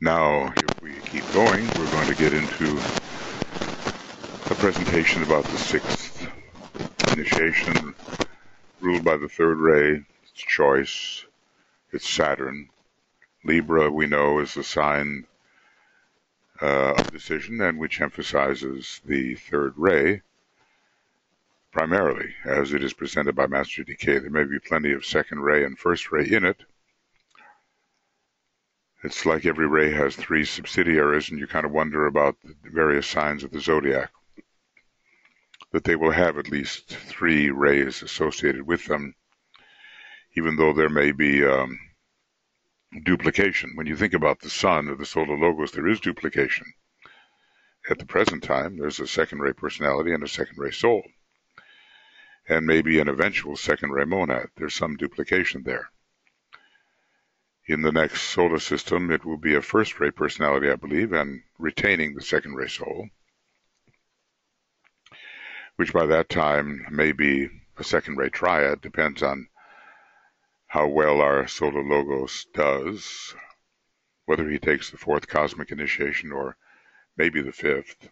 Now, if we keep going, we're going to get into a presentation about the sixth initiation, ruled by the third ray. It's choice. It's Saturn. Libra, we know, is the sign of decision, and which emphasizes the third ray primarily, as it is presented by Master DK. There may be plenty of second ray and first ray in it. It's like every ray has three subsidiaries, and you kind of wonder about the various signs of the zodiac, that they will have at least three rays associated with them, even though there may be duplication. When you think about the sun or the solar logos, there is duplication. At the present time, there's a second ray personality and a second ray soul, and maybe an eventual second ray monad. There's some duplication there. In the next solar system, it will be a first ray personality, I believe, and retaining the second ray soul, which by that time may be a second ray triad. Depends on how well our solar logos does, whether he takes the fourth cosmic initiation or maybe the fifth.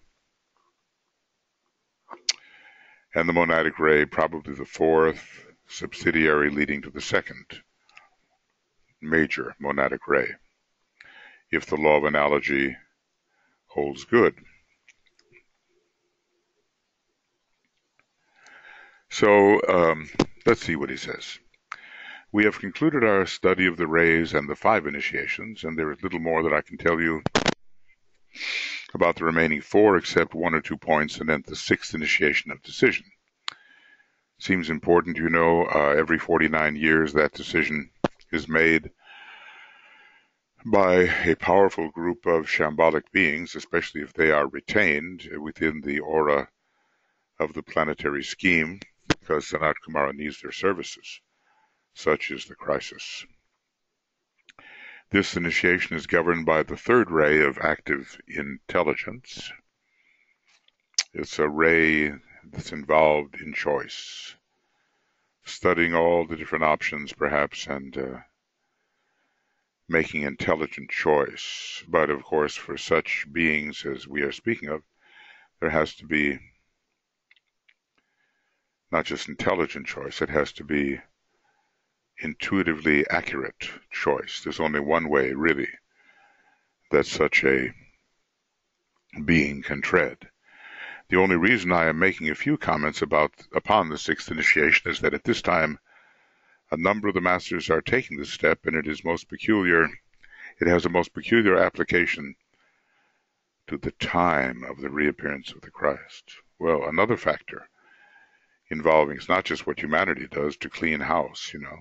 And the monadic ray, probably the fourth subsidiary leading to the second major monadic ray, if the law of analogy holds good. So let's see what he says. We have concluded our study of the rays and the 5 initiations, and there is little more that I can tell you about the remaining 4, except 1 or 2 points, and then the 6th initiation of decision. Seems important, you know, every 49 years that decision is made by a powerful group of shambolic beings, especially if they are retained within the aura of the planetary scheme, because Sanat Kumara needs their services. Such is the crisis. This initiation is governed by the third ray of active intelligence. It's a ray that's involved in choice, studying all the different options, perhaps, and making intelligent choice. But of course, for such beings as we are speaking of, there has to be not just intelligent choice, it has to be intuitively accurate choice. There's only one way, really, that such a being can tread. The only reason I am making a few comments upon the 6th initiation is that at this time a number of the masters are taking this step, and it is most peculiar. It has a most peculiar application to the time of the reappearance of the Christ. Well, another factor involving, it's not just what humanity does to clean house, you know,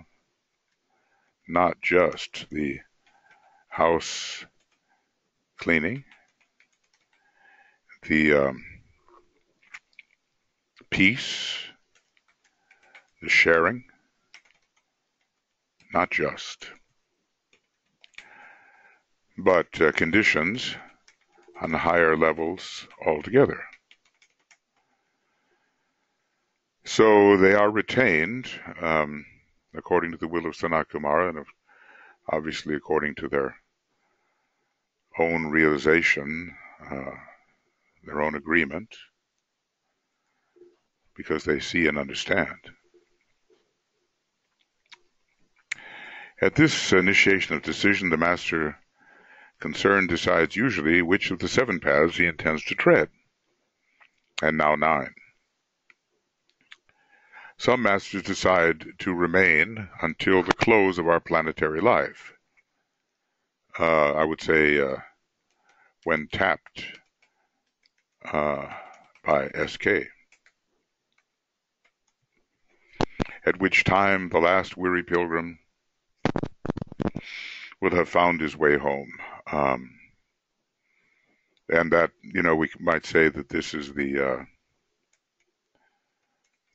not just the house cleaning, the peace, the sharing, not just, but conditions on the higher levels altogether. So they are retained according to the will of Sanat Kumara, and obviously according to their own realization, their own agreement, because they see and understand. At this initiation of decision, the master concerned decides usually which of the 7 paths he intends to tread, and now 9. Some masters decide to remain until the close of our planetary life. I would say when tapped by SK. at which time the last weary pilgrim will have found his way home. And that, we might say that this is the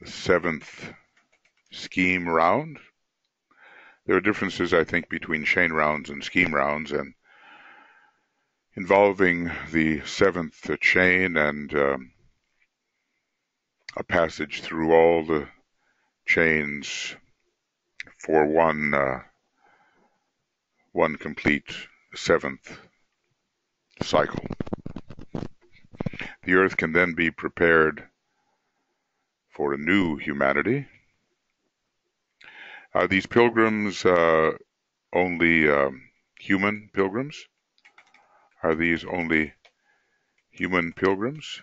seventh scheme round. There are differences, I think, between chain rounds and scheme rounds, and involving the seventh chain and a passage through all the chains for one complete seventh cycle. The earth can then be prepared for a new humanity. Are these pilgrims only human pilgrims? Are these only human pilgrims?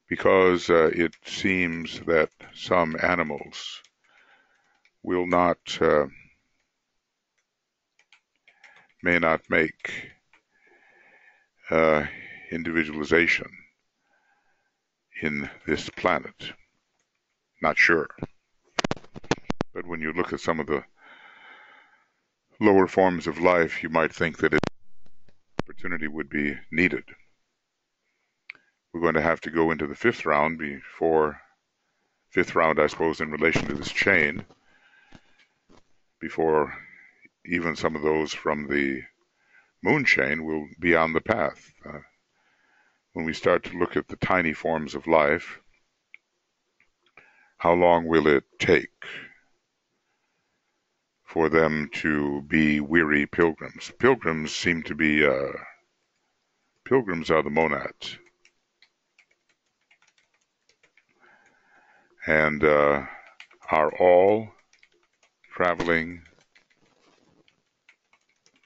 Because it seems that some animals will not, may not make individualization in this planet. Not sure. But when you look at some of the lower forms of life, you might think that opportunity would be needed. We're going to have to go into the fifth round, I suppose, in relation to this chain, before even some of those from the moon chain will be on the path. When we start to look at the tiny forms of life, how long will it take for them to be weary pilgrims? Pilgrims seem to be, pilgrims are the monads. And are all traveling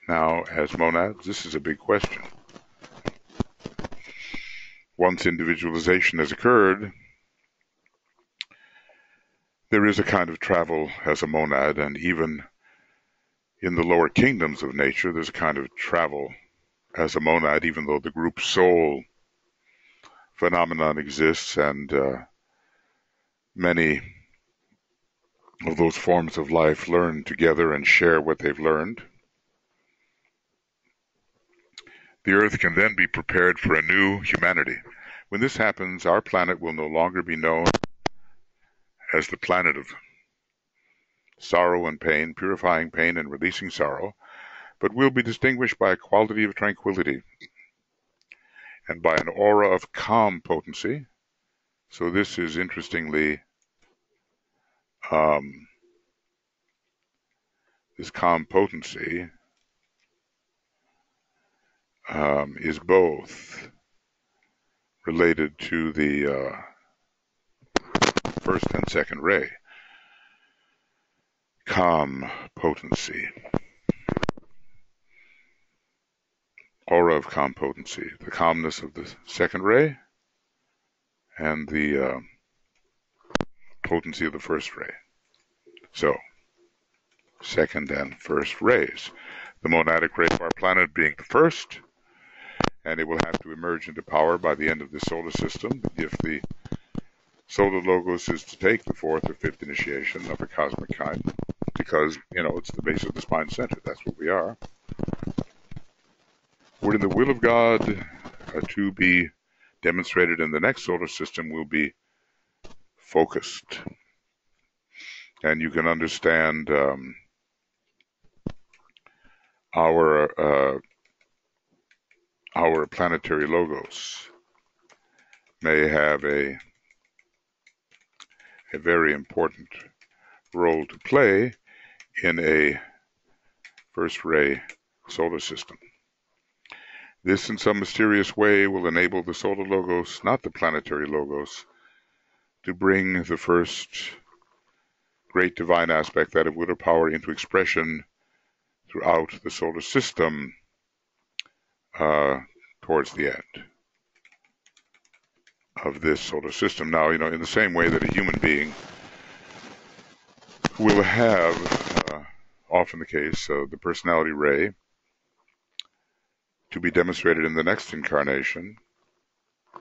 now as monads? This is a big question. Once individualization has occurred, there is a kind of travel as a monad, and even in the lower kingdoms of nature, there's a kind of travel as a monad, even though the group soul phenomenon exists, and many of those forms of life learn together and share what they've learned. The earth can then be prepared for a new humanity. When this happens, our planet will no longer be known as the planet of sorrow and pain, purifying pain and releasing sorrow, but will be distinguished by a quality of tranquility and by an aura of calm potency. So this is interestingly, this calm potency is both related to the first and second ray. Calm potency. Aura of calm potency. The calmness of the second ray and the potency of the first ray. So, second and first rays. The monadic ray of our planet being the first, and it will have to emerge into power by the end of the solar system if the solar logos is to take the fourth or fifth initiation of a cosmic kind, because, it's the base of the spine center. That's what we are. We're in the will of God to be demonstrated in the next solar system will be focused. And you can understand our planetary logos may have a very important role to play in a first ray solar system. This, in some mysterious way, will enable the solar logos, not the planetary logos, to bring the first great divine aspect, that of Buddha power, into expression throughout the solar system towards the end of this solar system. Now, in the same way that a human being will have, often the case, the personality ray to be demonstrated in the next incarnation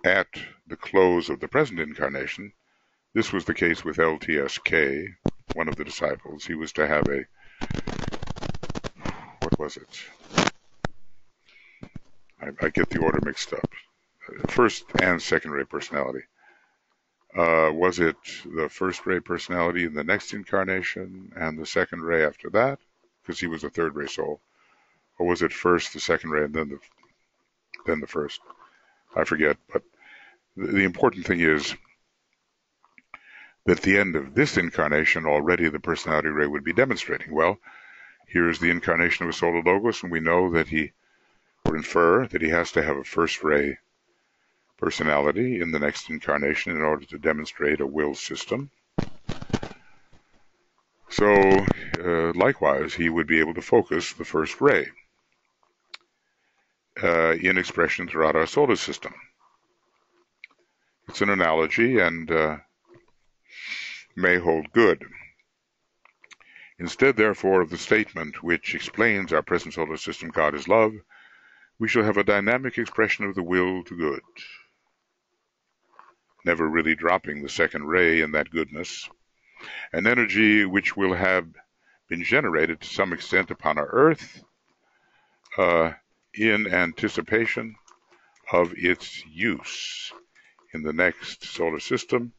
at the close of the present incarnation, This was the case with LTSK, one of the disciples. He was to have a, what was it? I get the order mixed up. First and second ray personality. Was it the first ray personality in the next incarnation and the second ray after that? Because he was a third ray soul. Or was it first the second ray and then the first? I forget. But the important thing is that at the end of this incarnation, already the personality ray would be demonstrating. Well, here is the incarnation of a solar logos, and we know that or infer that he has to have a first ray personality in the next incarnation in order to demonstrate a will system. So, likewise, he would be able to focus the first ray in expression throughout our solar system. It's an analogy and may hold good. Instead, therefore, of the statement which explains our present solar system, God is love, we shall have a dynamic expression of the will to good, never really dropping the second ray in that goodness, an energy which will have been generated to some extent upon our earth in anticipation of its use in the next solar system,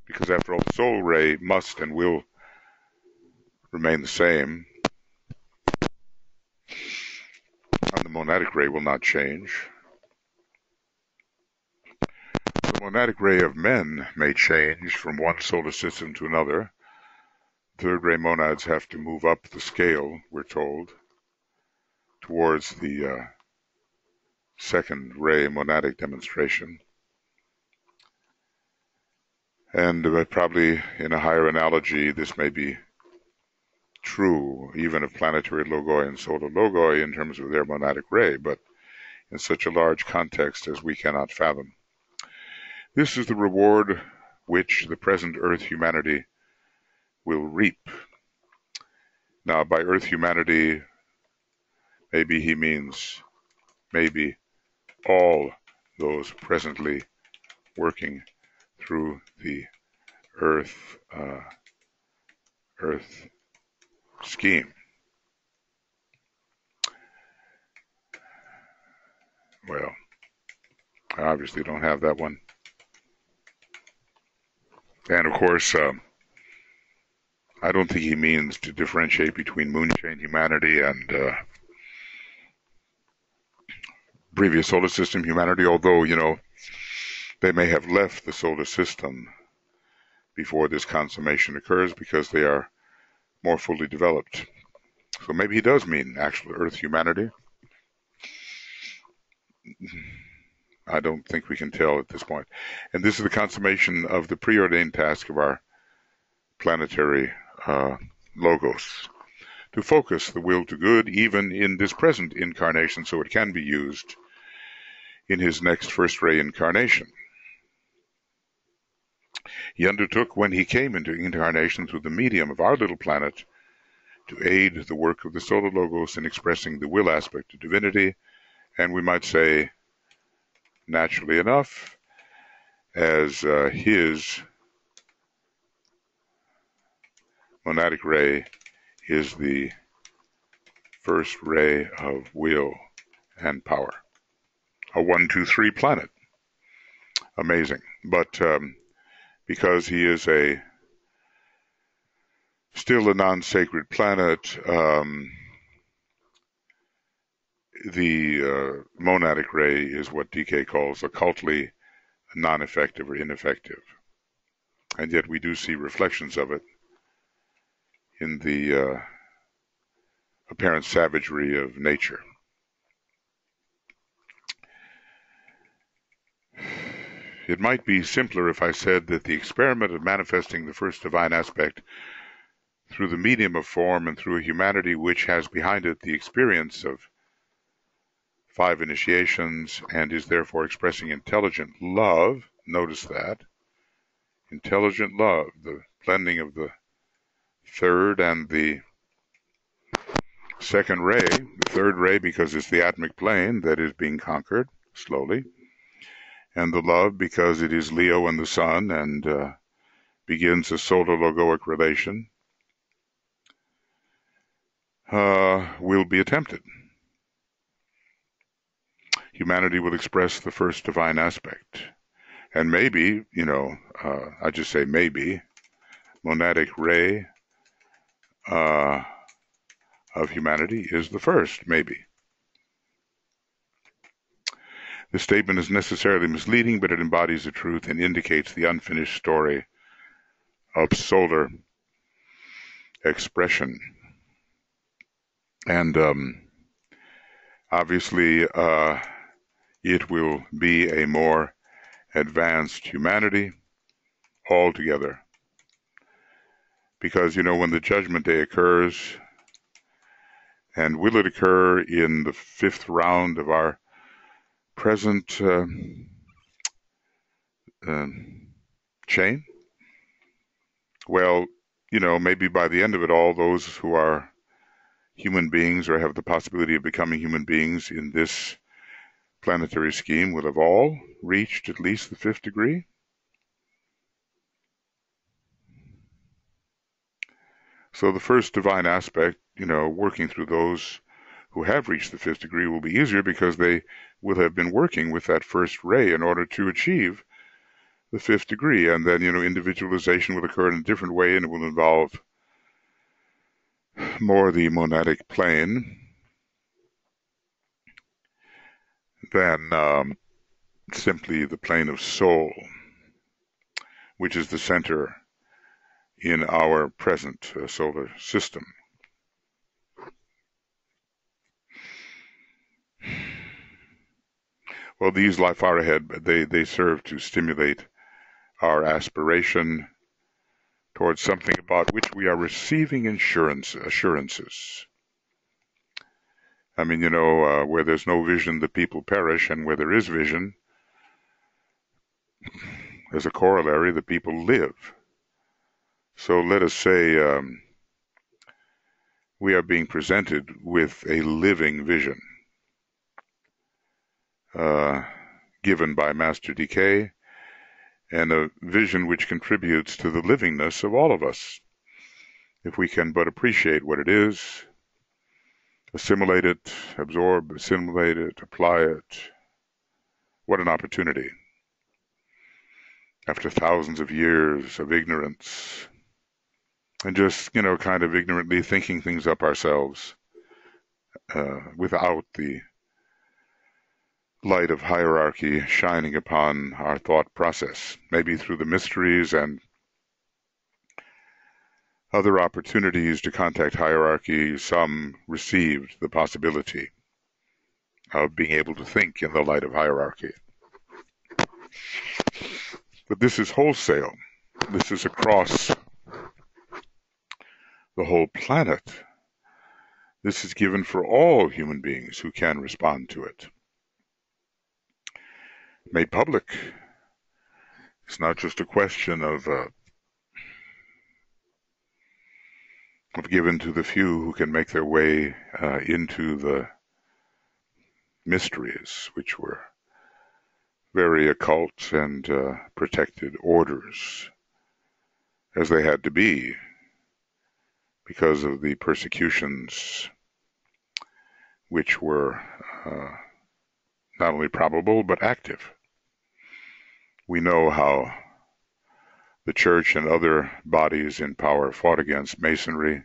because after all, the soul ray must and will remain the same, and the monadic ray will not change. The monadic ray of men may change from one solar system to another. Third ray monads have to move up the scale, we're told, towards the second ray monadic demonstration. And probably in a higher analogy, this may be true even of planetary logoi and solar logoi in terms of their monadic ray, but in such a large context as we cannot fathom. This is the reward which the present Earth humanity will reap. Now, by Earth humanity, maybe he means maybe all those presently working through the Earth scheme. Well, I obviously don't have that one. And of course, I don't think he means to differentiate between moon-chain humanity and previous solar system humanity, although, they may have left the solar system before this consummation occurs because they are more fully developed. So maybe he does mean actual Earth humanity. I don't think we can tell at this point. And this is the consummation of the preordained task of our planetary logos, to focus the will to good even in this present incarnation so it can be used in his next first ray incarnation. He undertook when he came into incarnation through the medium of our little planet to aid the work of the solar logos in expressing the will aspect of divinity, and we might say, naturally enough, as his monadic ray is the first ray of will and power. A 1, 2, 3 planet. Amazing. But because he is still a non-sacred planet, the monadic ray is what DK calls occultly non-effective or ineffective. And yet we do see reflections of it in the apparent savagery of nature. It might be simpler if I said that the experiment of manifesting the first divine aspect through the medium of form and through a humanity which has behind it the experience of 5 initiations and is therefore expressing intelligent love, notice that, intelligent love, the blending of the third and the second ray, the third ray because it's the atomic plane that is being conquered slowly, and the love, because it is Leo and the Sun, and begins a solar logoic relation, will be attempted. Humanity will express the first divine aspect. And maybe, I just say maybe, monadic ray of humanity is the first, maybe. This statement is necessarily misleading, but it embodies the truth and indicates the unfinished story of solar expression. And obviously, it will be a more advanced humanity altogether. Because, when the judgment day occurs, and will it occur in the fifth round of our present chain? Well, maybe by the end of it all, those who are human beings or have the possibility of becoming human beings in this planetary scheme will have all reached at least the fifth degree. So the first divine aspect, working through those who have reached the fifth degree will be easier because they will have been working with that first ray in order to achieve the fifth degree. And then, individualization will occur in a different way, and it will involve more the monadic plane than simply the plane of soul, which is the center in our present solar system. Well, these lie far ahead, but they serve to stimulate our aspiration towards something about which we are receiving assurances. I mean, where there's no vision, the people perish, and where there is vision, as a corollary, the people live. So let us say we are being presented with a living vision given by Master DK, and a vision which contributes to the livingness of all of us. If we can but appreciate what it is, assimilate it, absorb, assimilate it, apply it, what an opportunity. After thousands of years of ignorance, and just, kind of ignorantly thinking things up ourselves without the light of hierarchy shining upon our thought process, maybe through the mysteries and other opportunities to contact hierarchy, some received the possibility of being able to think in the light of hierarchy. But this is wholesale. This is across the whole planet. This is given for all human beings who can respond to it. Made public. It's not just a question of given to the few who can make their way into the mysteries, which were very occult and protected orders, as they had to be because of the persecutions which were not only probable but active. We know how the church and other bodies in power fought against Masonry,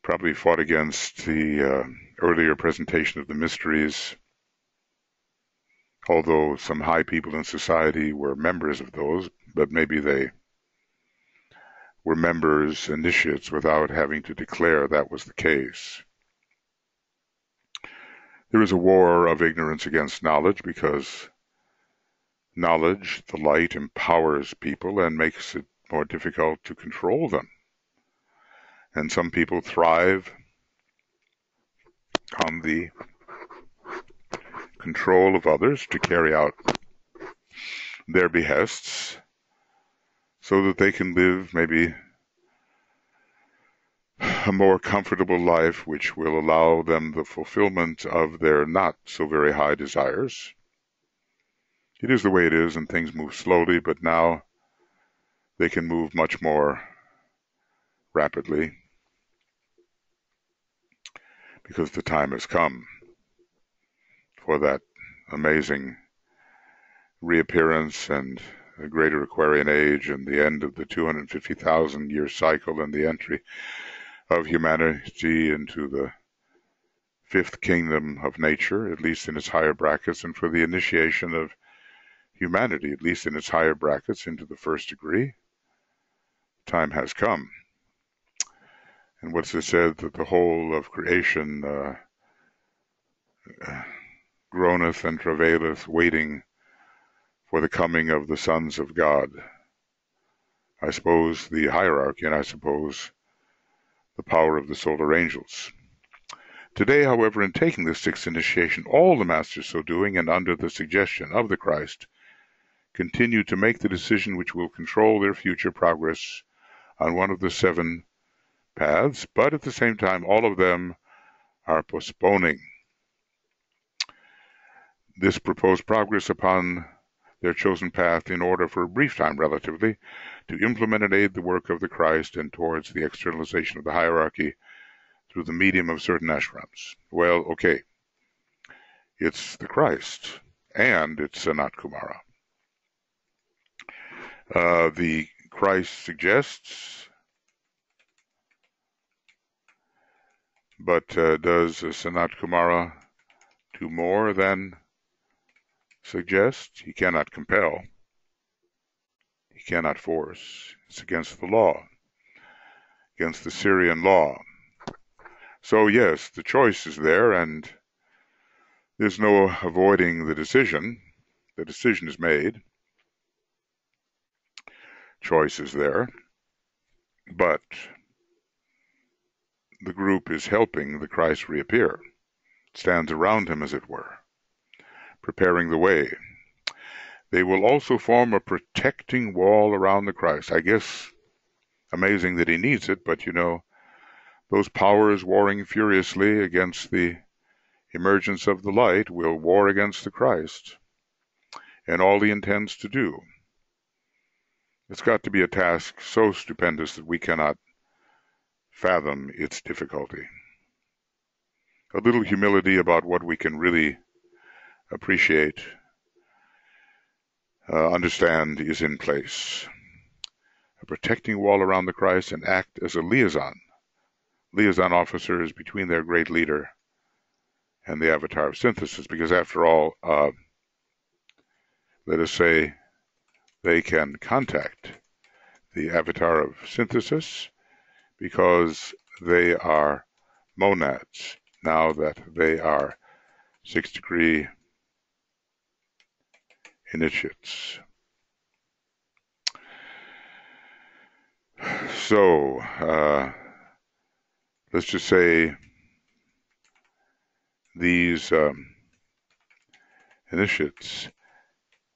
probably fought against the earlier presentation of the mysteries, although some high people in society were members of those, but maybe they were members, initiates, without having to declare that was the case. There is a war of ignorance against knowledge because knowledge, the light, empowers people and makes it more difficult to control them. And some people thrive on the control of others to carry out their behests so that they can live maybe a more comfortable life which will allow them the fulfillment of their not so very high desires. it is the way it is, and things move slowly, but now they can move much more rapidly because the time has come for that amazing reappearance and a greater Aquarian age and the end of the 250,000 year cycle and the entry of humanity into the fifth kingdom of nature, at least in its higher brackets, and for the initiation of humanity, at least in its higher brackets, into the first degree. Time has come. And what's it said, that the whole of creation groaneth and travaileth, waiting for the coming of the sons of God. I suppose the hierarchy, and I suppose the power of the solar angels. Today, however, in taking the sixth initiation, all the masters so doing, and under the suggestion of the Christ, continue to make the decision which will control their future progress on one of the seven paths, but at the same time, all of them are postponing this proposed progress upon their chosen path in order for a brief time relatively to implement and aid the work of the Christ and towards the externalization of the hierarchy through the medium of certain ashrams. Well, okay, it's the Christ and it's Sanat Kumara. The Christ suggests, but does Sanat Kumara do more than suggest? He cannot compel. He cannot force. It's against the law, against the Syrian law. So yes, the choice is there, and there's no avoiding the decision. The decision is made. Choice is there. But the group is helping the Christ reappear. It stands around him, as it were, preparing the way. They will also form a protecting wall around the Christ. I guess amazing that he needs it, but you know, those powers warring furiously against the emergence of the light will war against the Christ and all he intends to do. It's got to be a task so stupendous that we cannot fathom its difficulty. A little humility about what we can really appreciate, understand is in place. A protecting wall around the Christ and act as a liaison officers between their great leader and the avatar of synthesis, because after all, let us say they can contact the avatar of synthesis because they are monads now that they are sixth degree initiates. So, let's just say these initiates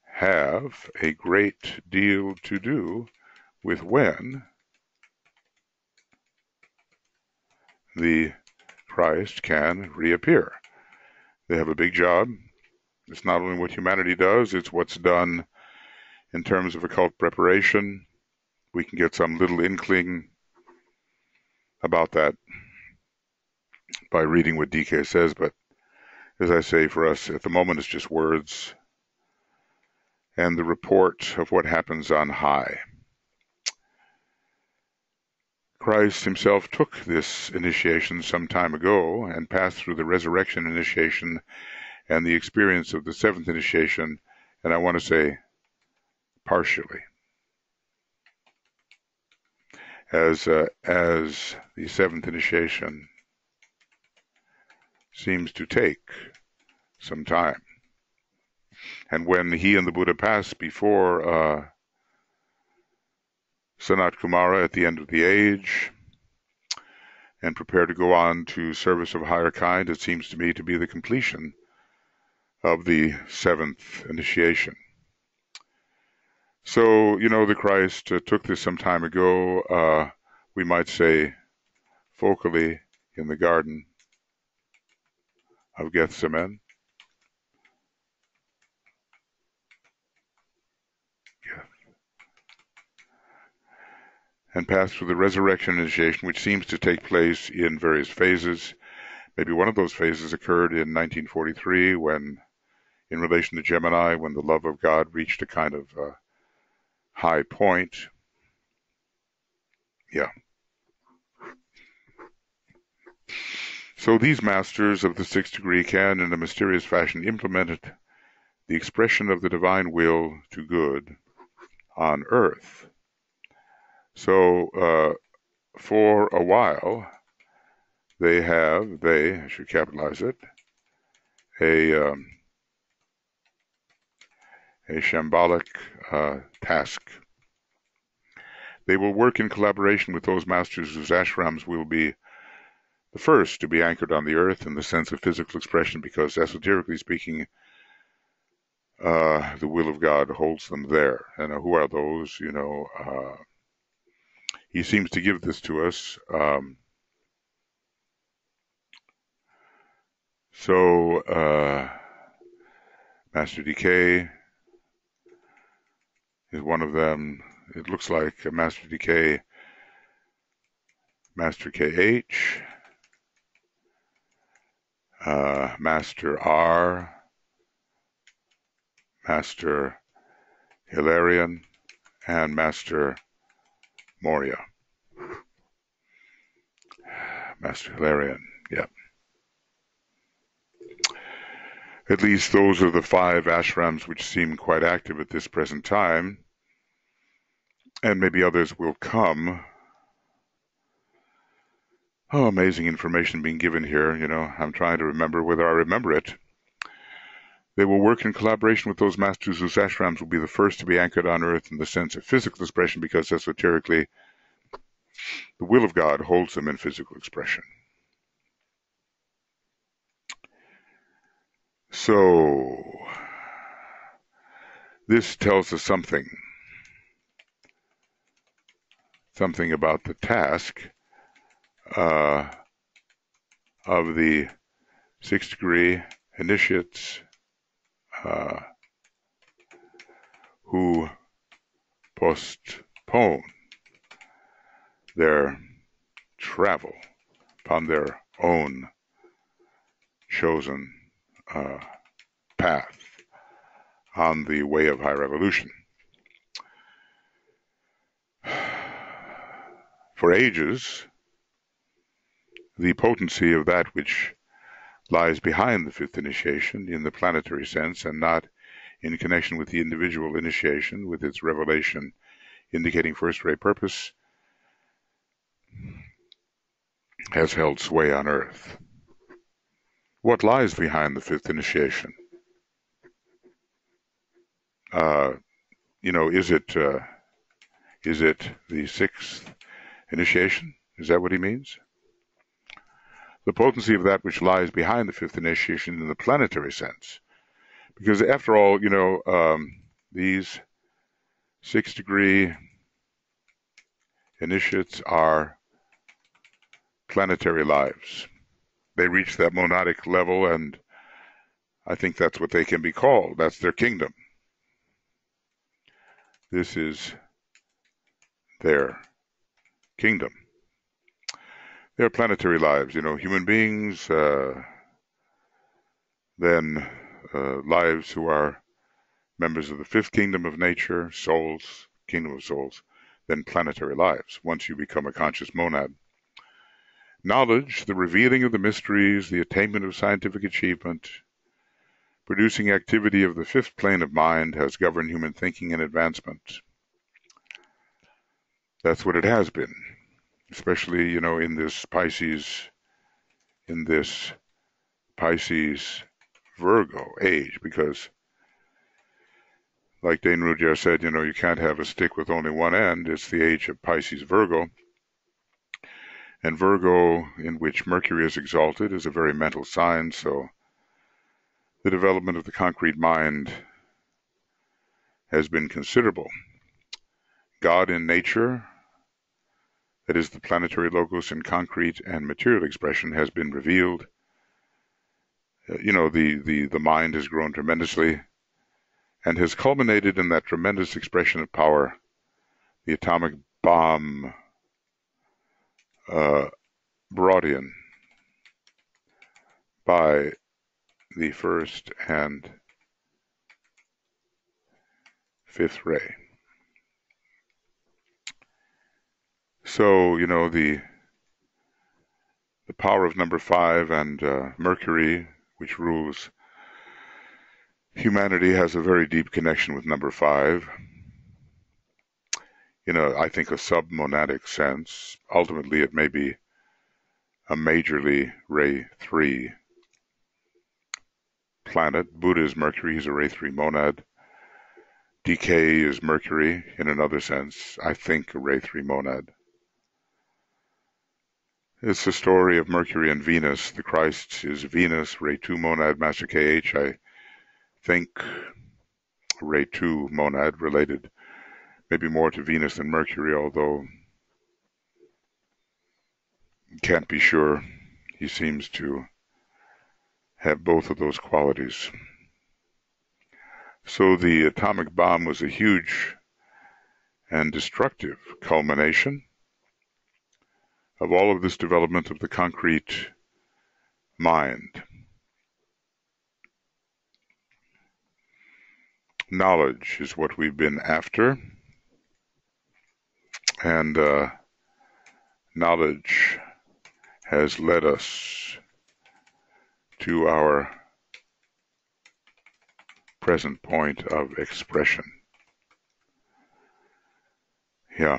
have a great deal to do with when the Christ can reappear. They have a big job. It's not only what humanity does, it's what's done in terms of occult preparation. We can get some little inkling about that by reading what DK says, but as I say, for us at the moment, it's just words and the report of what happens on high. Christ himself took this initiation some time ago and passed through the resurrection initiation and the experience of the seventh initiation, and I want to say partially. As the seventh initiation seems to take some time. And when he and the Buddha passed before Sanat Kumara at the end of the age and prepared to go on to service of a higher kind, it seems to me to be the completion of the seventh initiation. So, you know, the Christ took this some time ago, we might say focally in the Garden of Gethsemane. and pass through the resurrection initiation, which seems to take place in various phases. Maybe one of those phases occurred in 1943 when, in relation to Gemini, when the love of God reached a kind of high point. Yeah. So these masters of the sixth degree can, in a mysterious fashion, implement the expression of the divine will to good on earth. So for a while, I should capitalize it, a shambolic task. They will work in collaboration with those masters whose ashrams will be the first to be anchored on the earth in the sense of physical expression, because esoterically speaking, the will of God holds them there. And who are those? He seems to give this to us. Master Decay is one of them. It looks like Master Decay, Master KH, Master R, Master Hilarion, and Master Moria. Master Hilarion, yeah. At least those are the 5 ashrams which seem quite active at this present time, and maybe others will come. Oh, amazing information being given here. I'm trying to remember whether I remember it. They will work in collaboration with those masters whose ashrams will be the first to be anchored on earth in the sense of physical expression, because esoterically, the will of God holds them in physical expression. So, this tells us something about the task of the sixth degree initiates who postpone their travel upon their own chosen path on the way of high revolution. For ages, the potency of that which lies behind the fifth initiation in the planetary sense, and not in connection with the individual initiation, with its revelation indicating first-rate purpose, has held sway on Earth. What lies behind the fifth initiation? Is it the sixth initiation? Is that what he means? The potency of that which lies behind the fifth initiation in the planetary sense. Because after all, these sixth degree initiates are planetary lives. They reach that monadic level, and I think that's what they can be called. That's their kingdom. This is their kingdom. They're planetary lives, human beings, then lives who are members of the fifth kingdom of nature, souls, kingdom of souls, then planetary lives, once you become a conscious monad. Knowledge, the revealing of the mysteries, the attainment of scientific achievement, producing activity of the fifth plane of mind has governed human thinking and advancement. That's what it has been, especially, in this Pisces Virgo age, because like Dane Rudhyar said, you can't have a stick with only one end. It's the age of Pisces Virgo. And Virgo, in which Mercury is exalted, is a very mental sign, so the development of the concrete mind has been considerable. God in nature, that is the planetary logos in concrete and material expression, has been revealed. The mind has grown tremendously and has culminated in that tremendous expression of power, the atomic bomb brought in by the first and fifth ray. So, the power of number 5 and Mercury, which rules humanity, has a very deep connection with number 5. I think a submonadic sense. Ultimately, it may be a majorly ray 3 planet. Buddha is Mercury, he's a ray 3 monad. DK is Mercury in another sense, I think a ray 3 monad. It's the story of Mercury and Venus. The Christ is Venus, ray 2 monad, Master KH, I think ray 2 monad, related maybe more to Venus than Mercury, although can't be sure. He seems to have both of those qualities. So the atomic bomb was a huge and destructive culmination of all of this development of the concrete mind. Knowledge is what we've been after, and knowledge has led us to our present point of expression. Yeah.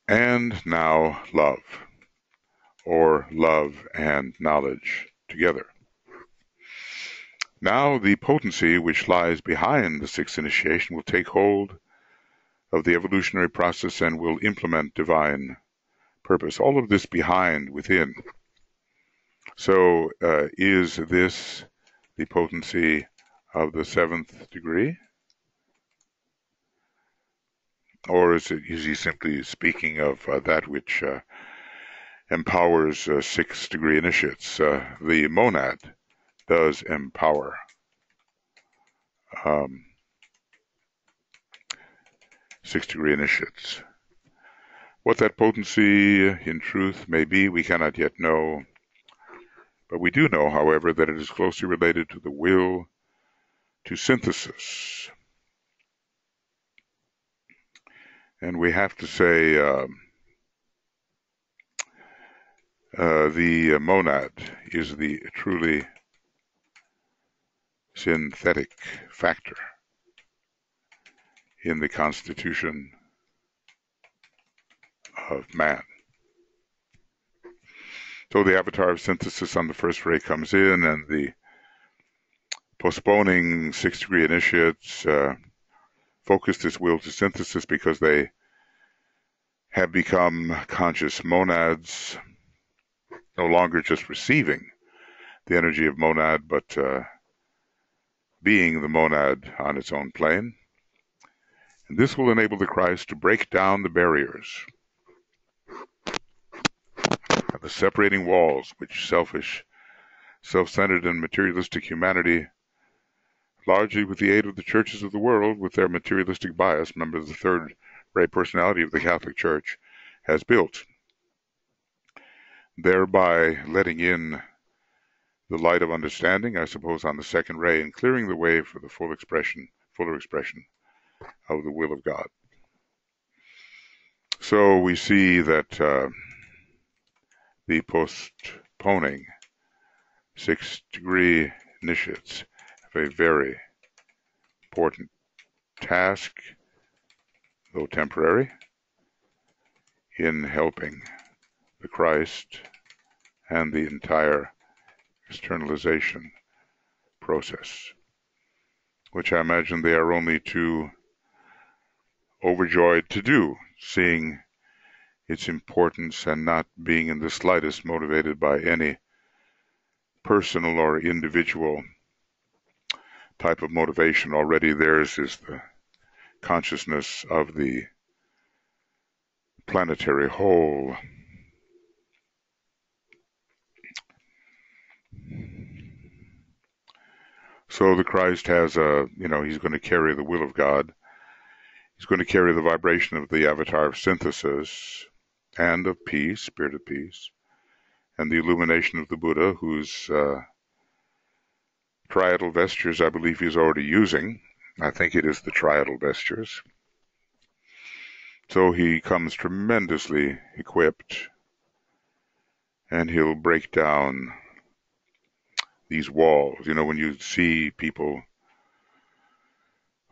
And now love, or love and knowledge together. Now the potency which lies behind the sixth initiation will take hold of the evolutionary process and will implement divine purpose. All of this behind, within. So is this the potency of the 7th degree? Or is he simply speaking of that which empowers 6th degree initiates? The monad does empower. 6th degree initiates. What that potency in truth may be, we cannot yet know. But we do know, however, that it is closely related to the will to synthesis. And we have to say the monad is the truly synthetic factor in the constitution of man. So the avatar of synthesis on the first ray comes in, and the postponing 6th degree initiates focus this will to synthesis because they have become conscious monads, no longer just receiving the energy of monad, but being the monad on its own plane. And this will enable the Christ to break down the barriers, the separating walls which selfish, self-centered, and materialistic humanity, largely with the aid of the churches of the world, with their materialistic bias, remember the third ray personality of the Catholic Church, has built, thereby letting in the light of understanding, I suppose, on the second ray, and clearing the way for the fuller expression of the will of God. So we see that the postponing 6th degree initiates have a very important task, though temporary, in helping the Christ and the entire externalization process, which I imagine they are only too overjoyed to do, seeing its importance and not being in the slightest motivated by any personal or individual type of motivation. Already theirs is the consciousness of the planetary whole. So the Christ has he's going to carry the will of God He's going to carry the vibration of the avatar of synthesis and of peace, spirit of peace, and the illumination of the Buddha, whose triadal vestures I believe he's already using. I think it is the triadal vestures. So he comes tremendously equipped, and he'll break down these walls. You know, when you see people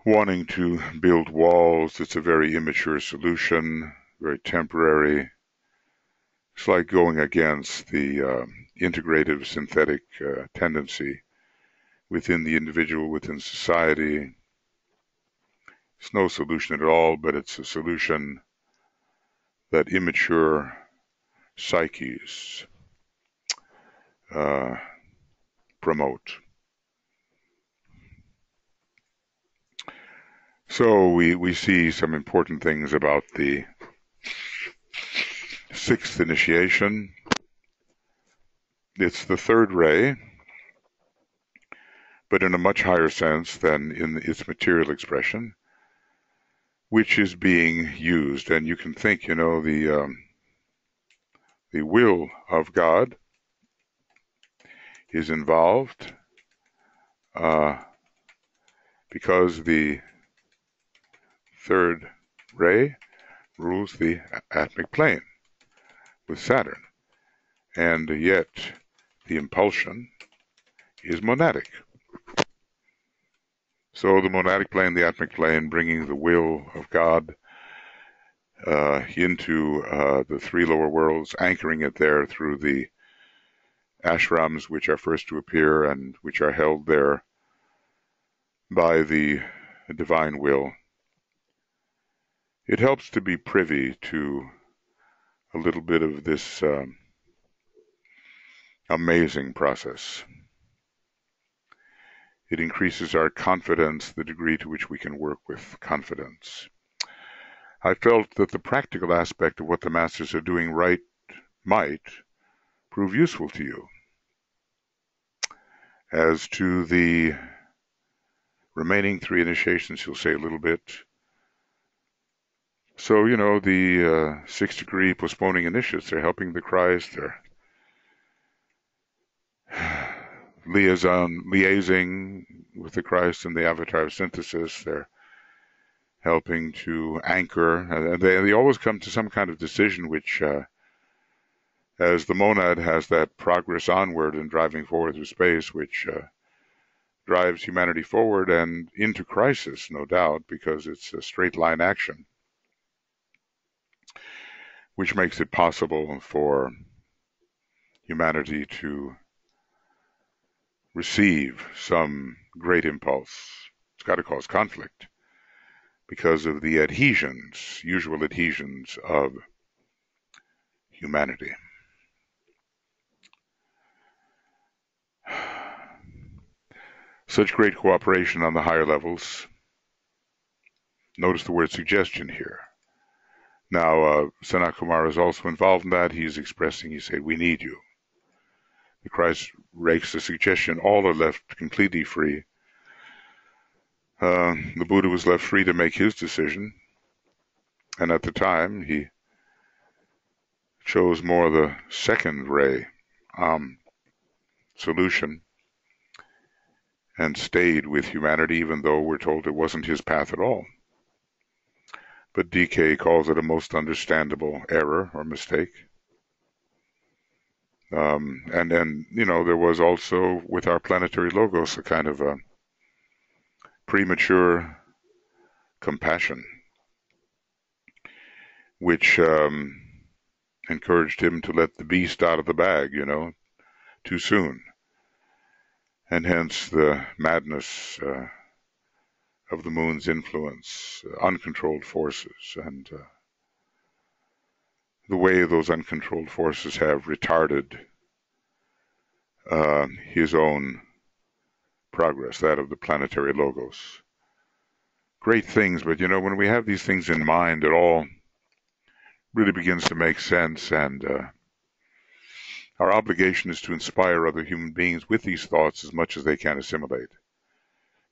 wanting to build walls, it's a very immature solution, very temporary. It's like going against the integrative synthetic tendency within the individual, within society. It's no solution at all, but it's a solution that immature psyches promote. So we see some important things about the sixth initiation. It's the third ray, but in a much higher sense than in its material expression, which is being used. And you can think, you know, the will of God is involved because the third ray rules the atmic plane with Saturn, and yet the impulsion is monadic. So the monadic plane, the atmic plane, bringing the will of God into the three lower worlds, anchoring it there through the ashrams, which are first to appear and which are held there by the divine will. It helps to be privy to a little bit of this amazing process. It increases our confidence, the degree to which we can work with confidence. I felt that the practical aspect of what the masters are doing right might prove useful to you. As to the remaining three initiations, he'll say a little bit. So, you know, the 6th degree postponing initiates, they're helping the Christ, they're liaising with the Christ and the avatar of synthesis, they're helping to anchor. They always come to some kind of decision which, as the monad has that progress onward and driving forward through space, which drives humanity forward and into crisis, no doubt, because it's a straight line action, which makes it possible for humanity to receive some great impulse. It's got to cause conflict because of the adhesions, usual adhesions of humanity. Such great cooperation on the higher levels. Notice the word suggestion here. Now, Sanat Kumara is also involved in that. He's expressing, he said, we need you. The Christ rakes the suggestion. All are left completely free. The Buddha was left free to make his decision. And at the time, he chose more the second ray solution and stayed with humanity, even though we're told it wasn't his path at all. But DK calls it a most understandable error or mistake. And then, you know, there was also with our planetary logos a kind of a premature compassion, which encouraged him to let the beast out of the bag, you know, too soon. And hence the madness of the moon's influence, uncontrolled forces, and the way those uncontrolled forces have retarded his own progress, that of the planetary logos. Great things, but you know, when we have these things in mind, it all really begins to make sense, and our obligation is to inspire other human beings with these thoughts as much as they can assimilate.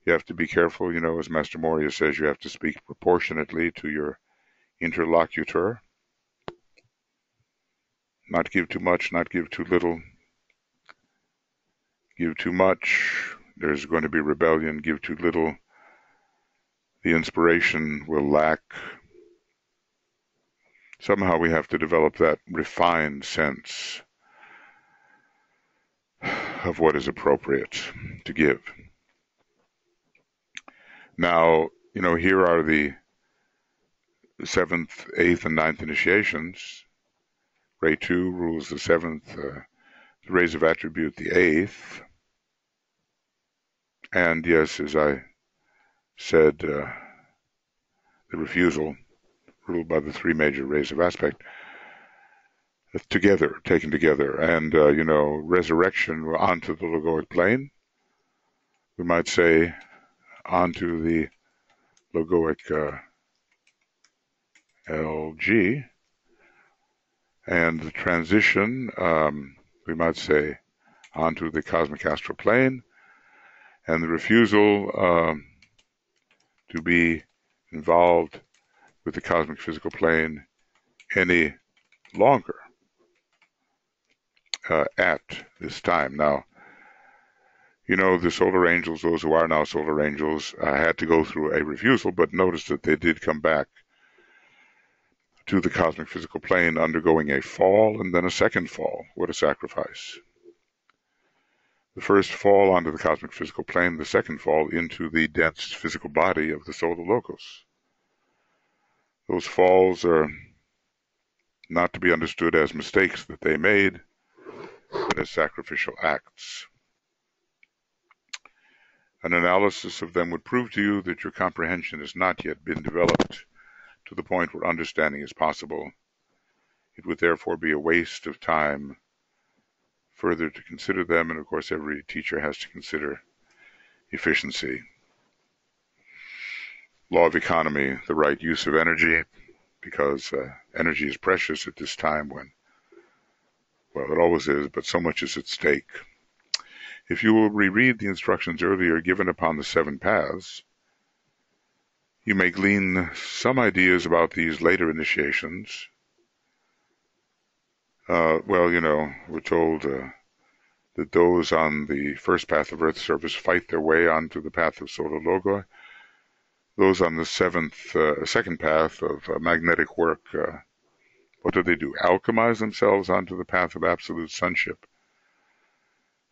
You have to be careful, as Master Moria says, you have to speak proportionately to your interlocutor. Not give too much, not give too little. Give too much, there's going to be rebellion. Give too little, the inspiration will lack. Somehow we have to develop that refined sense of what is appropriate to give. Now, here are the 7th, 8th, and 9th initiations. Ray 2 rules the 7th, the rays of attribute the 8th. And yes, as I said, the refusal, ruled by the 3 major rays of aspect, taken together. And, resurrection onto the logoic plane. We might say onto the logoic LG. And the transition, we might say, onto the cosmic astral plane. And the refusal to be involved with the cosmic physical plane any longer at this time. Now, the solar angels, those who are now solar angels, had to go through a refusal, but notice that they did come back to the cosmic physical plane, undergoing a fall and then a second fall. What a sacrifice. The first fall onto the cosmic physical plane, the second fall into the dense physical body of the solar logos. Those falls are not to be understood as mistakes that they made, but as sacrificial acts. An analysis of them would prove to you that your comprehension has not yet been developed to the point where understanding is possible. It would therefore be a waste of time further to consider them, and of course every teacher has to consider efficiency, law of economy, the right use of energy, because energy is precious at this time when, well, it always is, but so much is at stake. If you will reread the instructions earlier given upon the 7 paths, you may glean some ideas about these later initiations. We're told that those on the first path of Earth service fight their way onto the path of Solar Logoi. Those on the second path of magnetic work, what do? Alchemize themselves onto the path of absolute sonship.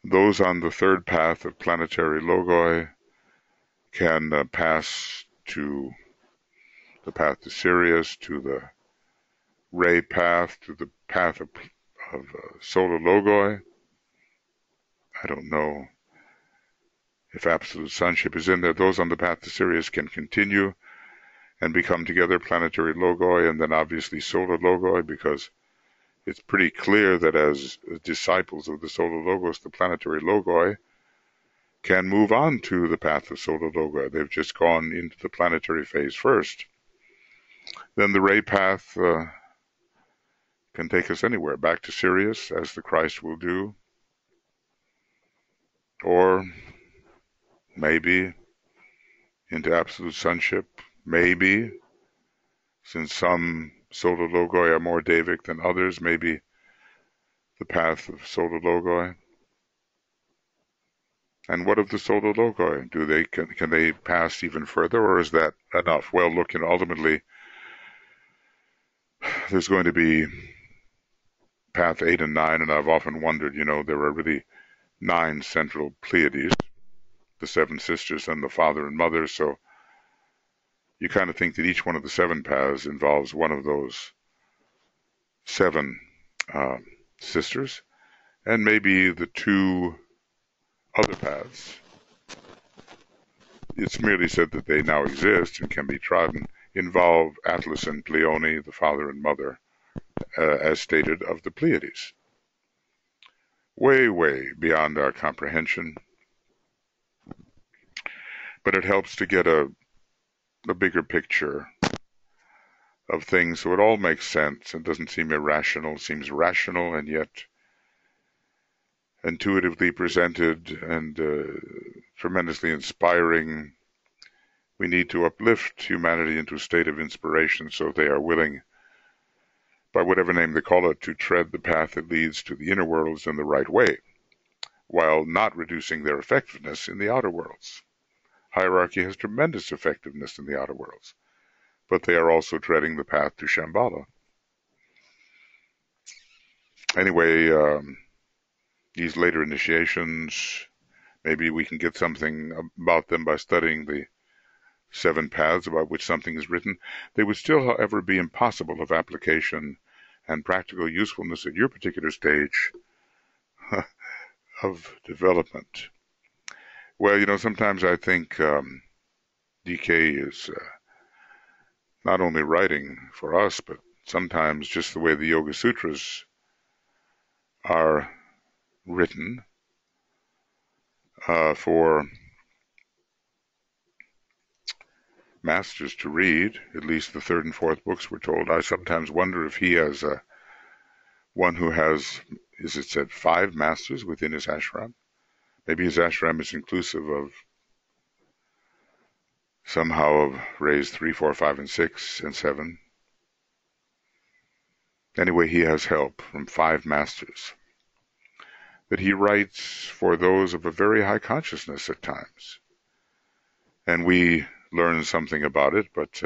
Those on the third path of planetary Logoi can pass to the path to Sirius, to the ray path, to the path of solar Logoi. I don't know if absolute sonship is in there. Those on the path to Sirius can continue and become together planetary Logoi, and then obviously solar Logoi, because it's pretty clear that as disciples of the solar Logos, the planetary Logoi can move on to the path of solar Logoi. They've just gone into the planetary phase first. Then the ray path can take us anywhere, back to Sirius, as the Christ will do, or maybe into absolute sonship, maybe, since some solar Logoi are more Davic than others, maybe the path of solar Logoi. And what of the solar Logoi? Can they pass even further, or is that enough? Well, look, ultimately, there's going to be path 8 and 9, and I've often wondered, there are really 9 central Pleiades, the 7 sisters and the father and mother, so you kind of think that each one of the 7 paths involves one of those 7 sisters, and maybe the 2 other paths. It's merely said that they now exist and can be trodden, involve Atlas and Pleione, the father and mother, as stated, of the Pleiades. Way, way beyond our comprehension. But it helps to get a bigger picture of things, so it all makes sense and doesn't seem irrational. It seems rational, and yet intuitively presented and tremendously inspiring. We need to uplift humanity into a state of inspiration so they are willing, by whatever name they call it, to tread the path that leads to the inner worlds in the right way, while not reducing their effectiveness in the outer worlds. Hierarchy has tremendous effectiveness in the outer worlds, but they are also treading the path to Shambhala. Anyway, these later initiations, maybe we can get something about them by studying the 7 paths about which something is written. They would still, however, be impossible of application and practical usefulness at your particular stage of development. Well, sometimes I think DK is not only writing for us, but sometimes just the way the Yoga Sutras are written for masters to read, at least the 3rd and 4th books we're told. I sometimes wonder if he has one who has, is it said, 5 masters within his ashram? Maybe his ashram is inclusive of somehow of raised 3, 4, 5, and 6, and 7. Anyway, he has help from 5 masters that he writes for those of a very high consciousness at times. And we learn something about it, but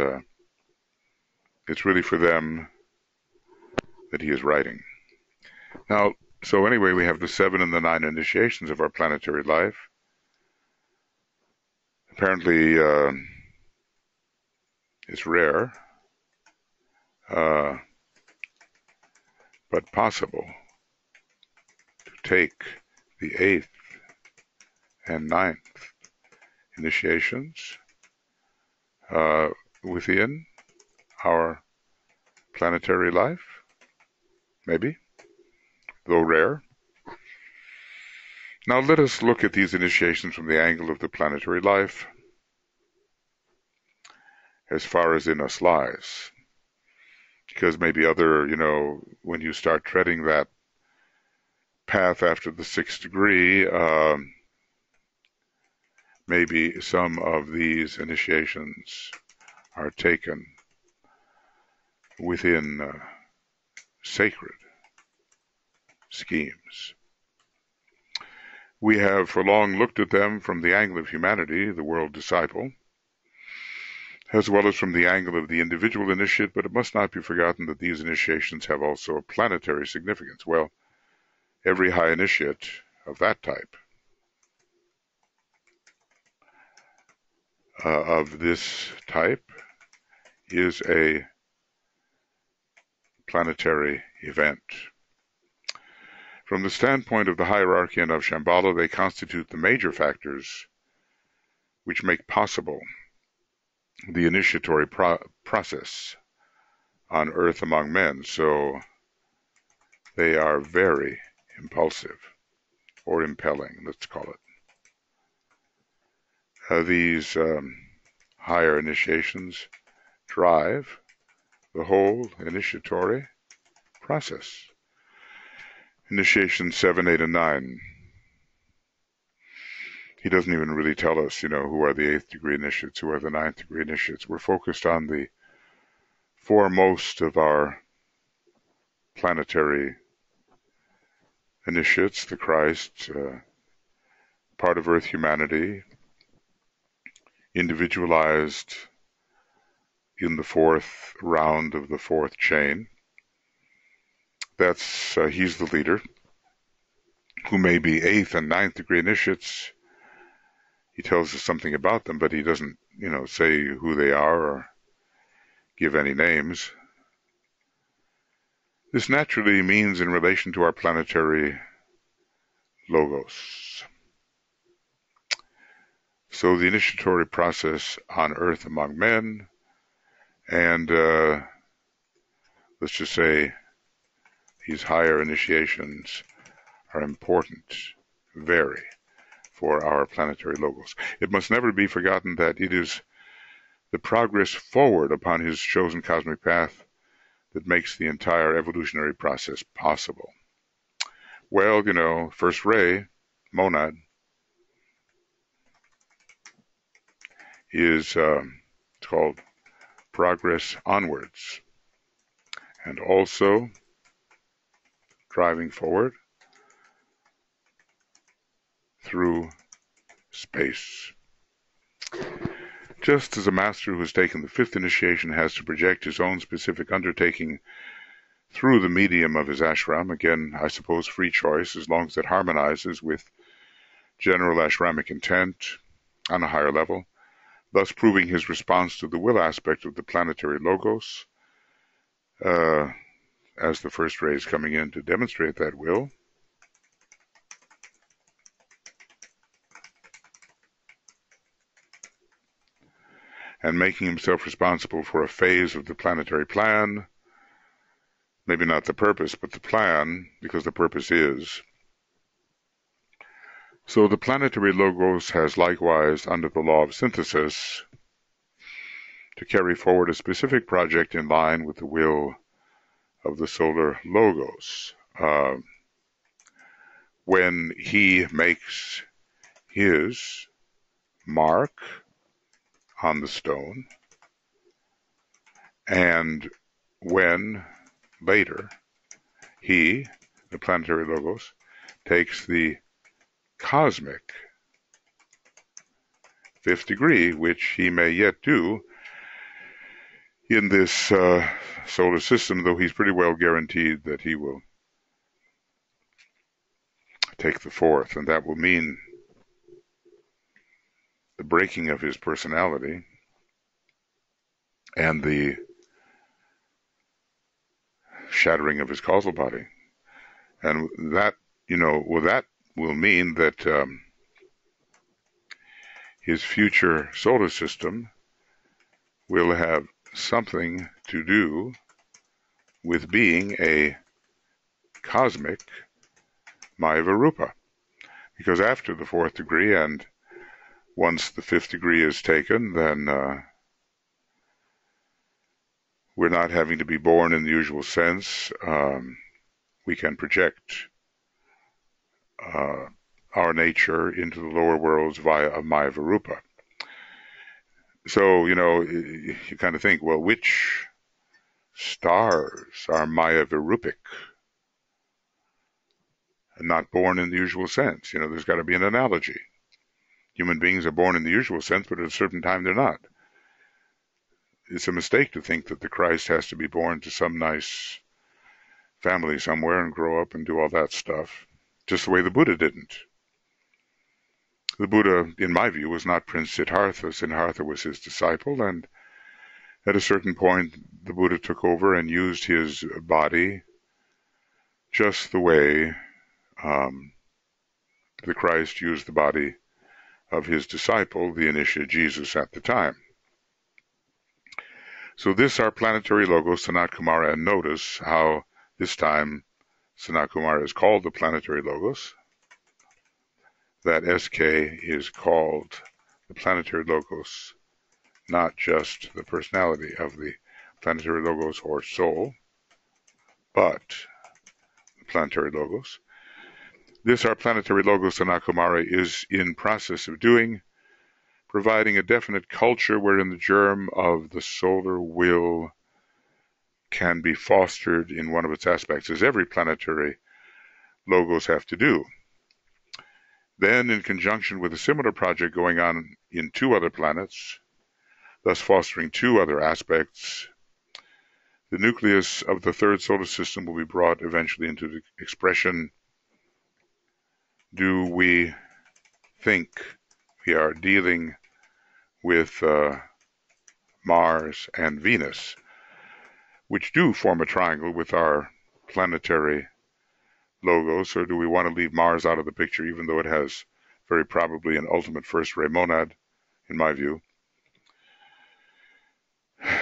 it's really for them that he is writing. Now, so anyway, we have the 7 and the 9 initiations of our planetary life. Apparently, it's rare, but possible to take the 8th and 9th initiations within our planetary life, maybe, though rare. Now let us look at these initiations from the angle of the planetary life as far as in us lies. Because maybe when you start treading that path after the 6th degree, maybe some of these initiations are taken within sacred schemes. We have for long looked at them from the angle of humanity, the world disciple, as well as from the angle of the individual initiate, but it must not be forgotten that these initiations have also a planetary significance. Well, every high initiate of that type, of this type, is a planetary event. From the standpoint of the hierarchy and of Shambhala, they constitute the major factors which make possible the initiatory process on earth among men. So they are very impulsive, or impelling, let's call it. These higher initiations drive the whole initiatory process. Initiation 7, 8, and 9. He doesn't even really tell us, who are the 8th degree initiates, who are the 9th degree initiates. We're focused on the foremost of our planetary initiates, the Christ, part of Earth humanity, individualized in the 4th round of the 4th chain. That's he's the leader, who may be 8th and 9th degree initiates. He tells us something about them, but he doesn't, say who they are or give any names. This naturally means in relation to our planetary logos. So the initiatory process on earth among men, and let's just say these higher initiations are important, very, for our planetary logos. It must never be forgotten that it is the progress forward upon his chosen cosmic path that makes the entire evolutionary process possible. Well, first ray, monad, is it's called progress onwards, and also driving forward through space. Just as a master who has taken the fifth initiation has to project his own specific undertaking through the medium of his ashram, again, I suppose free choice, as long as it harmonizes with general ashramic intent on a higher level, thus proving his response to the will aspect of the planetary logos, as the first ray is coming in to demonstrate that will. And making himself responsible for a phase of the planetary plan, maybe not the purpose, but the plan, because the purpose is. So the planetary logos has likewise, under the law of synthesis, to carry forward a specific project in line with the will of the solar logos. When he makes his mark on the stone, and when later he, the planetary logos, takes the cosmic fifth degree, which he may yet do in this solar system, though he's pretty well guaranteed that he will take the fourth, and that will mean the breaking of his personality and the shattering of his causal body. And that, that will mean that his future solar system will have something to do with being a cosmic Mayavarupa. Because after the fourth degree, and once the fifth degree is taken, then we're not having to be born in the usual sense. We can project our nature into the lower worlds via a Mayavarupa. So, you kind of think, well, which stars are Mayavarupic and not born in the usual sense? There's got to be an analogy. Human beings are born in the usual sense, but at a certain time they're not. It's a mistake to think that the Christ has to be born to some nice family somewhere and grow up and do all that stuff, just the way the Buddha didn't. The Buddha, in my view, was not Prince Siddhartha. Siddhartha was his disciple, and at a certain point, the Buddha took over and used his body just the way the Christ used the body of his disciple, the initiate Jesus, at the time. So this, our planetary logo, Sanat Kumara, and notice how this time Sanat Kumara is called the planetary logos. That SK is called the planetary logos, not just the personality of the planetary logos or soul, but the planetary logos. This, our planetary logos, Sanat Kumara, is in process of doing, providing a definite culture wherein the germ of the solar will can be fostered in one of its aspects, as every planetary logos have to do. Then, in conjunction with a similar project going on in two other planets, thus fostering two other aspects, the nucleus of the third solar system will be brought eventually into the expression. Do we think we are dealing with Mars and Venus, which do form a triangle with our planetary logos, or do we want to leave Mars out of the picture, even though it has very probably an ultimate first ray monad, in my view,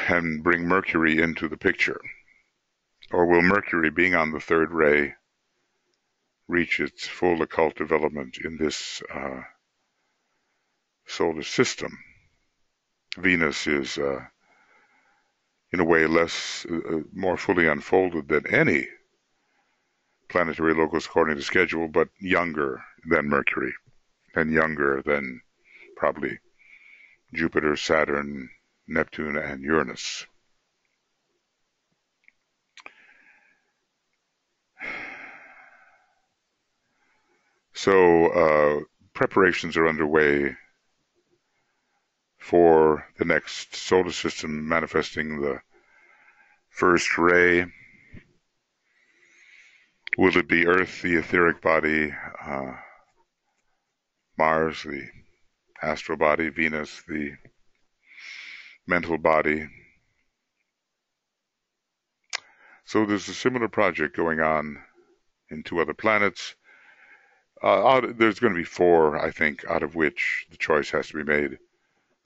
and bring Mercury into the picture? Or will Mercury, being on the third ray, reach its full occult development in this solar system? Venus is, in a way, more fully unfolded than any planetary logos according to schedule, but younger than Mercury and younger than probably Jupiter, Saturn, Neptune, and Uranus. So preparations are underway for the next solar system manifesting the first ray. Will it be Earth, the etheric body, Mars, the astral body, Venus, the mental body? So there's a similar project going on in 2 other planets. There's going to be 4, I think, out of which the choice has to be made.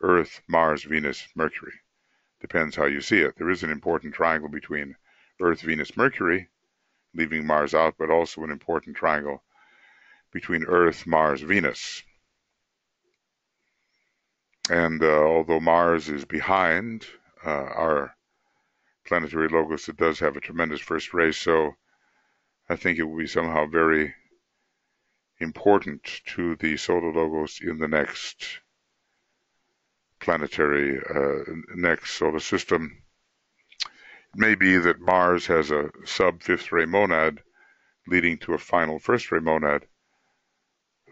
Earth, Mars, Venus, Mercury. Depends how you see it. There is an important triangle between Earth, Venus, Mercury, leaving Mars out, but also an important triangle between Earth, Mars, Venus. And although Mars is behind our planetary logos, it does have a tremendous first ray, so I think it will be somehow very important to the solar logos in the next planetary, next solar system. It may be that Mars has a sub-fifth ray monad leading to a final first ray monad.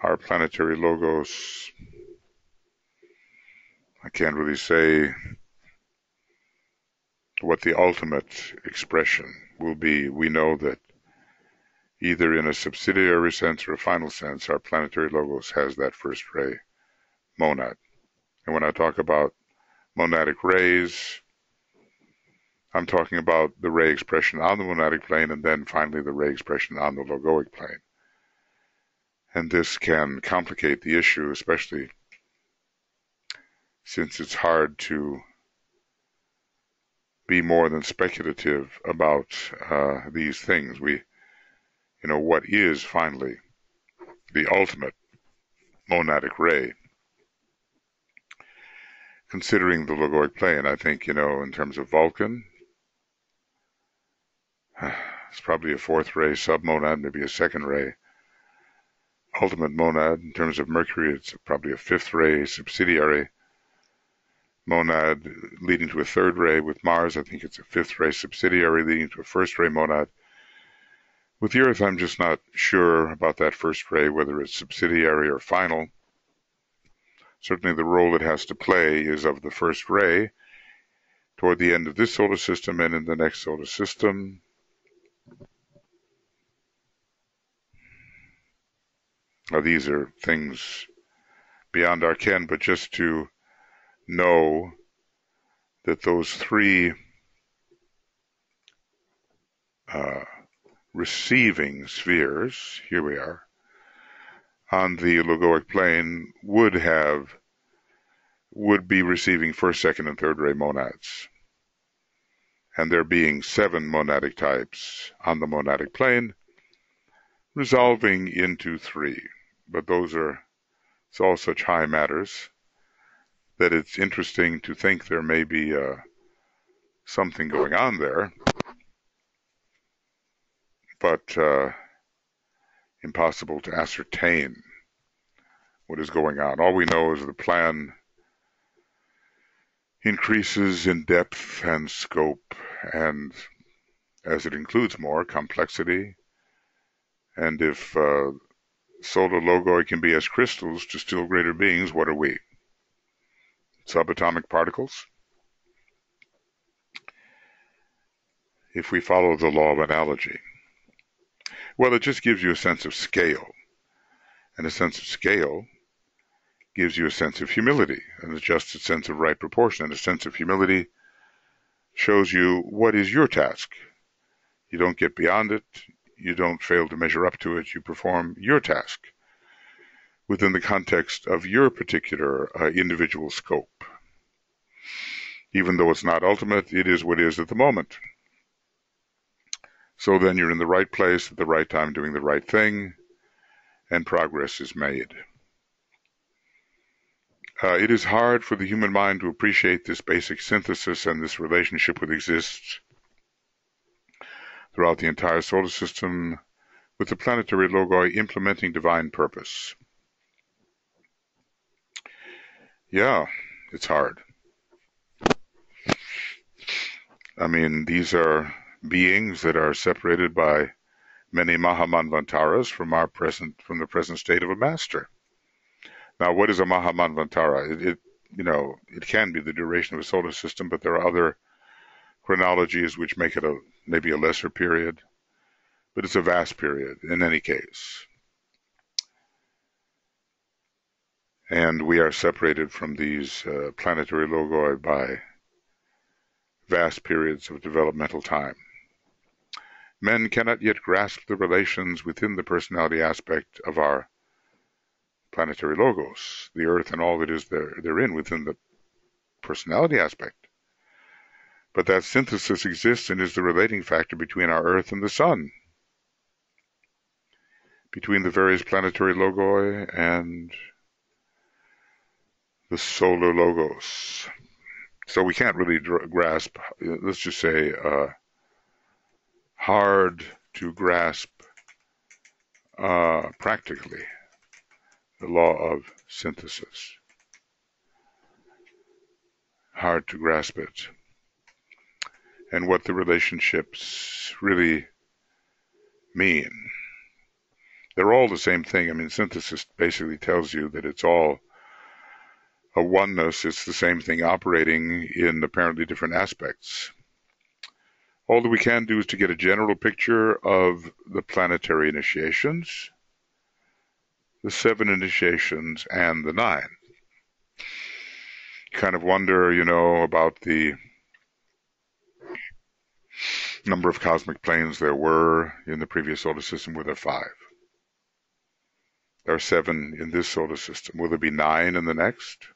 Our planetary logos, I can't really say what the ultimate expression will be. We know that either in a subsidiary sense or a final sense, our planetary logos has that first ray monad. And when I talk about monadic rays, I'm talking about the ray expression on the monadic plane and then finally the ray expression on the logoic plane. And this can complicate the issue, especially since it's hard to be more than speculative about these things. What is finally the ultimate monadic ray? Considering the logoic plane, I think, in terms of Vulcan, it's probably a fourth ray submonad, maybe a second ray ultimate monad. In terms of Mercury, it's probably a fifth ray subsidiary monad leading to a third ray. With Mars, I think it's a fifth ray subsidiary leading to a first ray monad. With the Earth, I'm just not sure about that first ray, whether it's subsidiary or final. Certainly the role it has to play is of the first ray toward the end of this solar system and in the next solar system. Now, these are things beyond our ken, but just to know that those 3 receiving spheres, here we are, on the logoic plane would be receiving first, second, and third ray monads. And there being 7 monadic types on the monadic plane, resolving into 3. But it's all such high matters that it's interesting to think there may be something going on there, but impossible to ascertain what is going on. All we know is the plan increases in depth and scope, and as it includes more complexity, and if solar logoi can be as crystals to still greater beings, what are we? Subatomic particles? If we follow the law of analogy. Well, it just gives you a sense of scale, and a sense of scale gives you a sense of humility, an adjusted sense of right proportion, and a sense of humility shows you what is your task. You don't get beyond it, you don't fail to measure up to it, you perform your task within the context of your particular individual scope. Even though it's not ultimate, it is what is at the moment. So then you're in the right place at the right time doing the right thing, and progress is made. It is hard for the human mind to appreciate this basic synthesis and this relationship that exists throughout the entire solar system, with the planetary logoi implementing divine purpose. Yeah, it's hard. I mean, these are beings that are separated by many Mahamanvantaras from the present state of a master. Now, what is a Mahamanvantara? It can be the duration of a solar system, but there are other chronologies which make it maybe a lesser period, but it's a vast period in any case. And we are separated from these planetary logoi by vast periods of developmental time. Men cannot yet grasp the relations within the personality aspect of our planetary logos, the Earth and all that is therein within the personality aspect. But that synthesis exists and is the relating factor between our Earth and the Sun, between the various planetary logoi and the solar logos. So we can't really grasp, let's just say, hard to grasp practically the law of synthesis. Hard to grasp it. And what the relationships really mean. They're all the same thing. I mean, synthesis basically tells you that it's all a oneness. It's the same thing operating in apparently different aspects. All that we can do is to get a general picture of the planetary initiations, the 7 initiations, and the 9. You kind of wonder, about the number of cosmic planes there were in the previous solar system. Were there 5? There are 7 in this solar system. Will there be 9 in the next?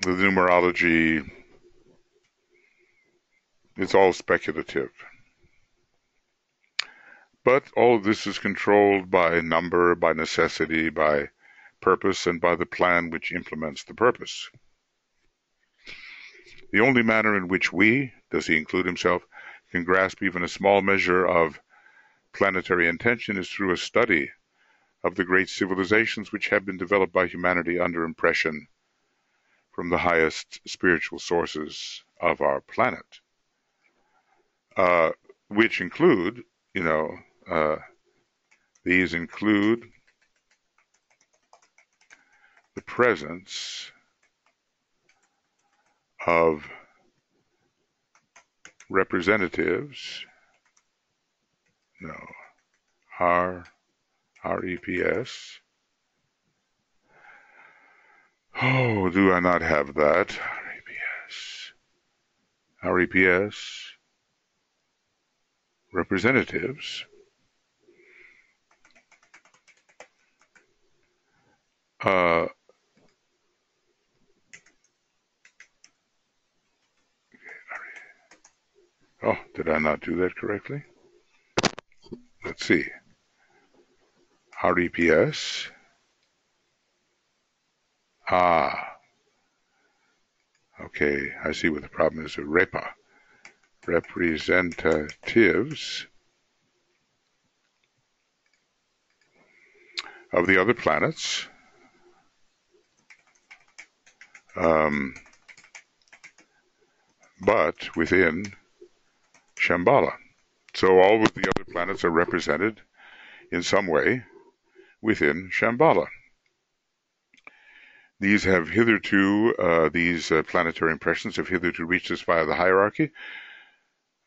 The numerology, it's all speculative. But all of this is controlled by number, by necessity, by purpose, and by the plan which implements the purpose. The only manner in which we, does he include himself, can grasp even a small measure of planetary intention is through a study of the great civilizations which have been developed by humanity under impression from the highest spiritual sources of our planet, which include, these include the presence of representatives, REPS. Oh, do I not have that? REPS. Representatives. Oh, did I not do that correctly? Let's see. REPS. Okay, I see what the problem is. REPA. Representatives of the other planets. But within Shambhala. So all of the other planets are represented in some way within Shambhala. These have hitherto, these planetary impressions have hitherto reached us via the hierarchy.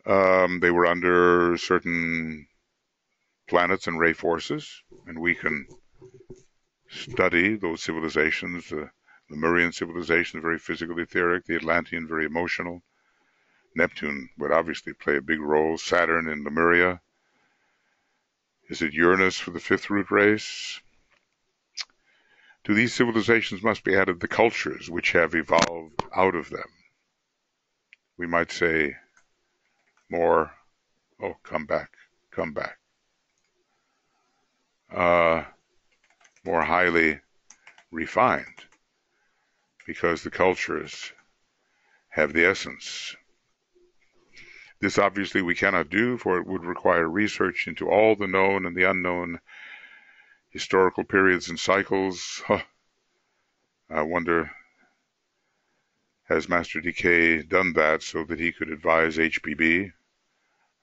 They were under certain planets and ray forces, and we can study those civilizations. The Lemurian civilization, very physical etheric, the Atlantean, very emotional. Neptune would obviously play a big role. Saturn in Lemuria. Is it Uranus for the 5th root race? To these civilizations must be added the cultures which have evolved out of them. We might say more, come back. More highly refined, because the cultures have the essence. This obviously we cannot do, for it would require research into all the known and the unknown historical periods and cycles. I wonder, has Master DK done that so that he could advise HPB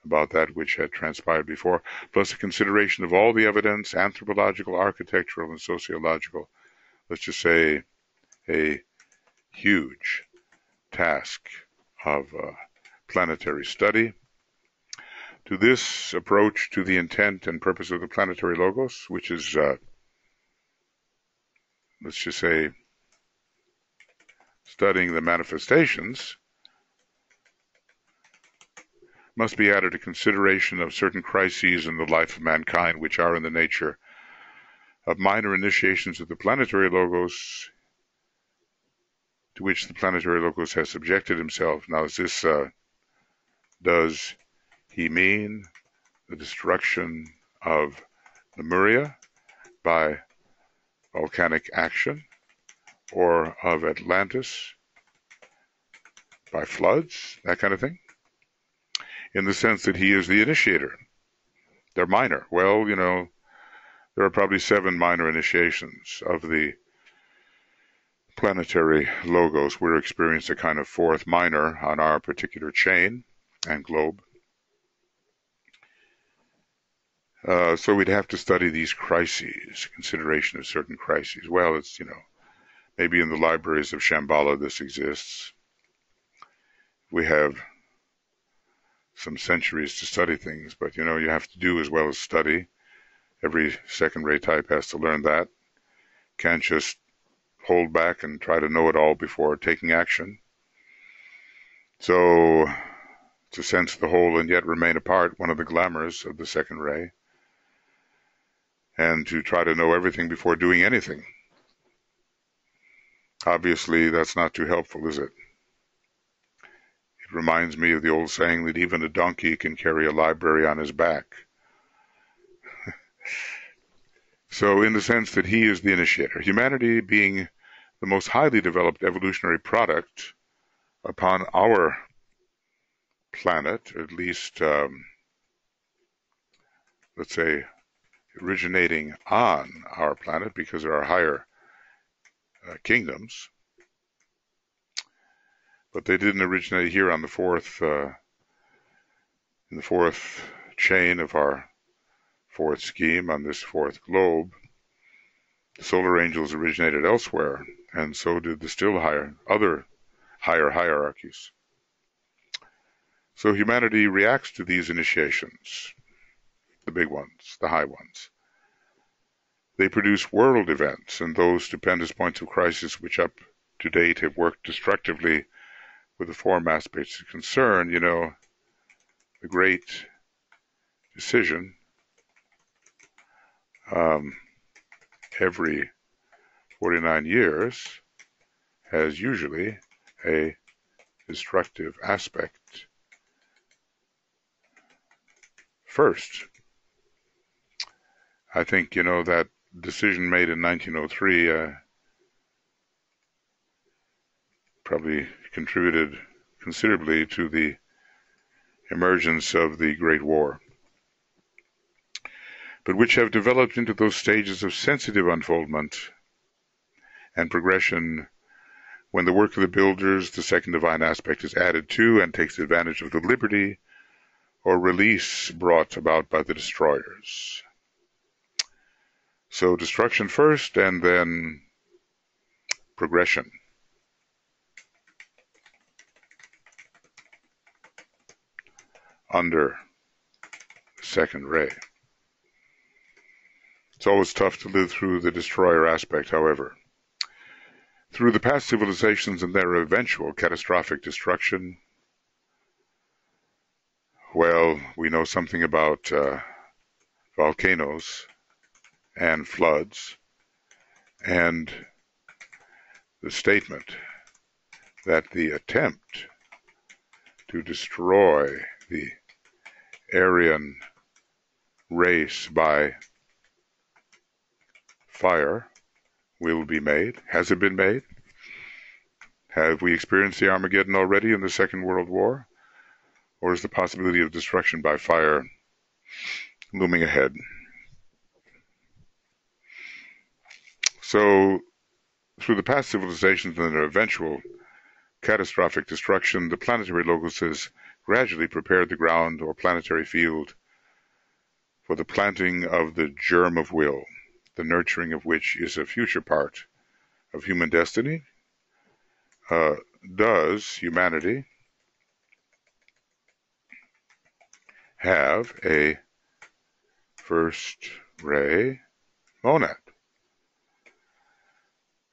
about that which had transpired before, plus a consideration of all the evidence, anthropological, architectural, and sociological. Let's just say a huge task of planetary study. To this approach to the intent and purpose of the planetary logos, which is, let's just say, studying the manifestations, must be added a consideration of certain crises in the life of mankind, which are in the nature of minor initiations of the planetary logos, to which the planetary logos has subjected himself. Now, is this, does he mean the destruction of Lemuria by volcanic action, or of Atlantis by floods, that kind of thing? In the sense that he is the initiator. They're minor. Well, there are probably 7 minor initiations of the planetary logos. We're experiencing a kind of 4th minor on our particular chain and globe. So we'd have to study these crises, consideration of certain crises. Well, it's, maybe in the libraries of Shambhala this exists. We have some centuries to study things, but, you have to do as well as study. Every second-rate type has to learn that. Can't just hold back and try to know it all before taking action. So, to sense the whole and yet remain apart, one of the glamours of the second ray, and to try to know everything before doing anything. Obviously, that's not too helpful, is it? It reminds me of the old saying that even a donkey can carry a library on his back. So, in the sense that he is the initiator, humanity being the most highly developed evolutionary product upon our planet, or at least, let's say, originating on our planet, because there are higher kingdoms, but they didn't originate here on the 4th, in the 4th chain of our 4th scheme on this 4th globe. The solar angels originated elsewhere, and so did the still other higher hierarchies. So humanity reacts to these initiations, the big ones, the high ones. They produce world events and those stupendous points of crisis which up to date have worked destructively with the form aspects of concern. The great decision, every 49 years has usually a destructive aspect first. I think, that decision made in 1903 probably contributed considerably to the emergence of the Great War, but which have developed into those stages of sensitive unfoldment and progression when the work of the builders, the second divine aspect, is added to and takes advantage of the liberty or release brought about by the destroyers. So destruction first, and then progression. Under the second ray. It's always tough to live through the destroyer aspect, however. Through the past civilizations and their eventual catastrophic destruction, well, we know something about volcanoes and floods, and the statement that the attempt to destroy the Aryan race by fire will be made. Has it been made? Have we experienced the Armageddon already in the Second World War? or is the possibility of destruction by fire looming ahead? So, through the past civilizations and their eventual catastrophic destruction, the planetary logos has gradually prepared the ground or planetary field for the planting of the germ of will, the nurturing of which is a future part of human destiny. Does humanity have a first ray monad?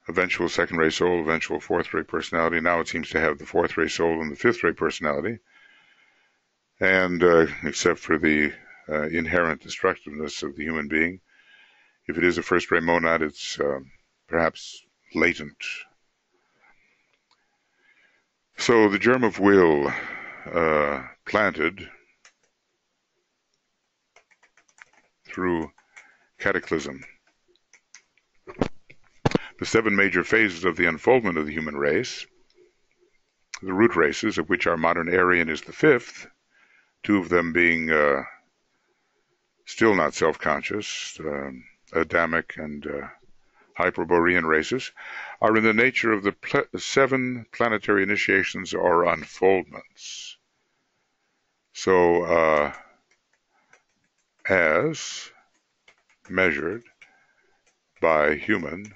Eventual second ray soul, eventual fourth ray personality. Now it seems to have the fourth ray soul and the fifth ray personality. And except for the inherent destructiveness of the human being, if it is a first ray monad, it's perhaps latent. So the germ of will planted through cataclysm. The 7 major phases of the unfoldment of the human race, the root races, of which our modern Aryan is the 5th, 2 of them being still not self-conscious, Adamic and Hyperborean races, are in the nature of the 7 planetary initiations or unfoldments. So, as measured by human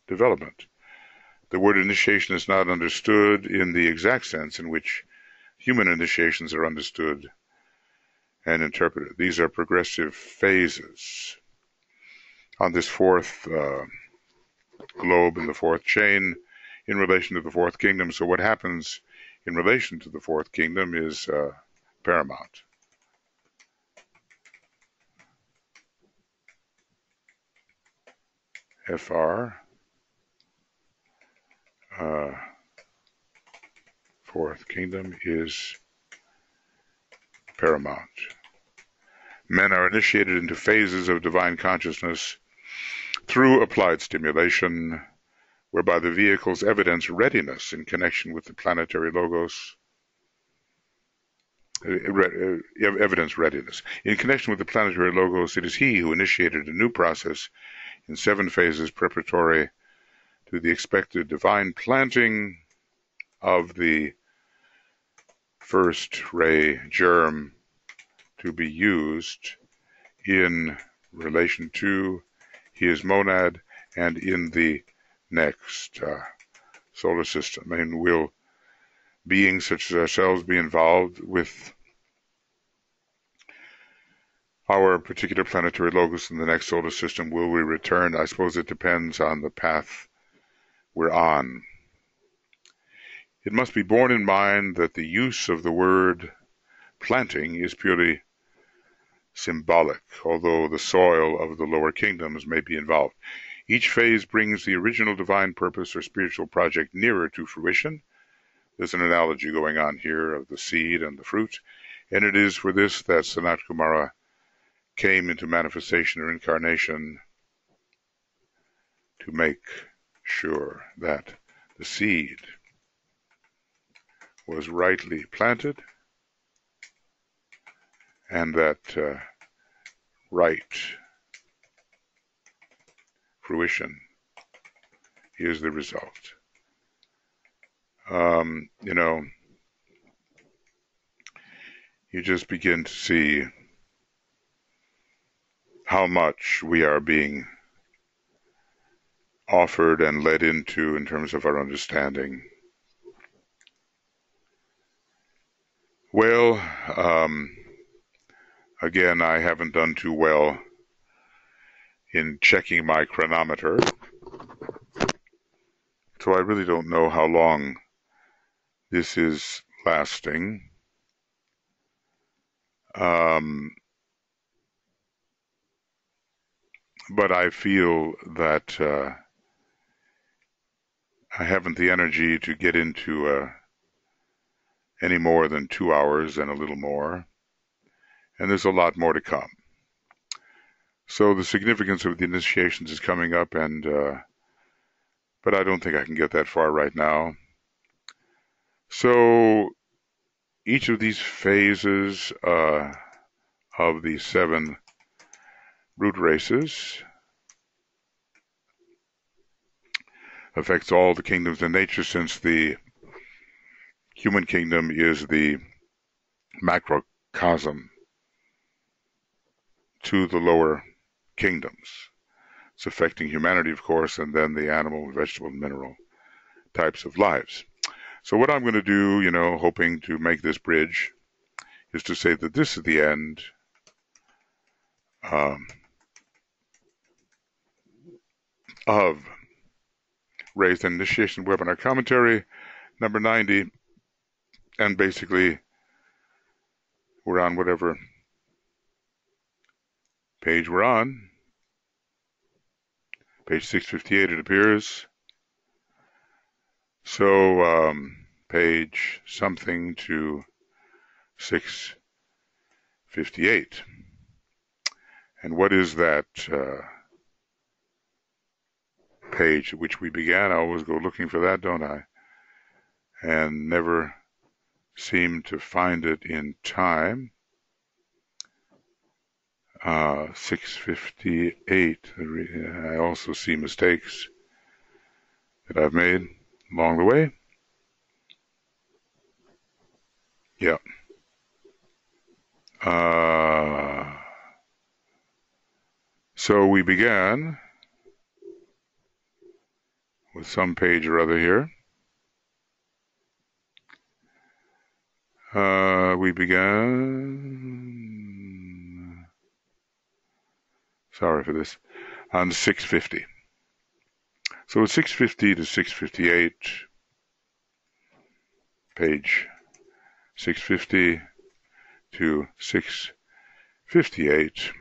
development. The word initiation is not understood in the exact sense in which human initiations are understood and interpreted. These are progressive phases. On this 4th globe in the 4th chain in relation to the 4th kingdom. So what happens in relation to the 4th kingdom is paramount. FR, 4th kingdom is paramount. Men are initiated into phases of divine consciousness through applied stimulation, whereby the vehicles evidence readiness in connection with the planetary logos. Evidence readiness. In connection with the planetary logos, it is he who initiated a new process in 7 phases preparatory to the expected divine planting of the first ray germ to be used in relation to his monad and in the next solar system. And will beings such as ourselves be involved with our particular planetary logos in the next solar system? Will we return? I suppose it depends on the path we're on. It must be borne in mind that the use of the word planting is purely symbolic, although the soil of the lower kingdoms may be involved. Each phase brings the original divine purpose or spiritual project nearer to fruition. There's an analogy going on here of the seed and the fruit, and it is for this that Sanat Kumara came into manifestation or incarnation, to make sure that the seed was rightly planted and that right fruition is the result. You just begin to see how much we are being offered and led into in terms of our understanding. Well, again, I haven't done too well in checking my chronometer, so I really don't know how long this is lasting. But I feel that I haven't the energy to get into any more than 2 hours and a little more, and there's a lot more to come. So the significance of the initiations is coming up, and but I don't think I can get that far right now. So each of these phases of the 7 root races affects all the kingdoms in nature, since the human kingdom is the macrocosm to the lower kingdoms. It's affecting humanity, of course, and then the animal, vegetable, and mineral types of lives. So what I'm going to do, hoping to make this bridge, is to say that this is the end of Raised Initiation Webinar Commentary number 90, and basically we're on whatever page we're on. Page 658 it appears. So page something to 658. And what is that page at which we began? I always go looking for that, don't I? And never seem to find it in time. 658. I also see mistakes that I've made along the way. Yeah. So we began with some page or other here. We began, sorry for this, on 650. So it's 650 to 658, page 650 to 658,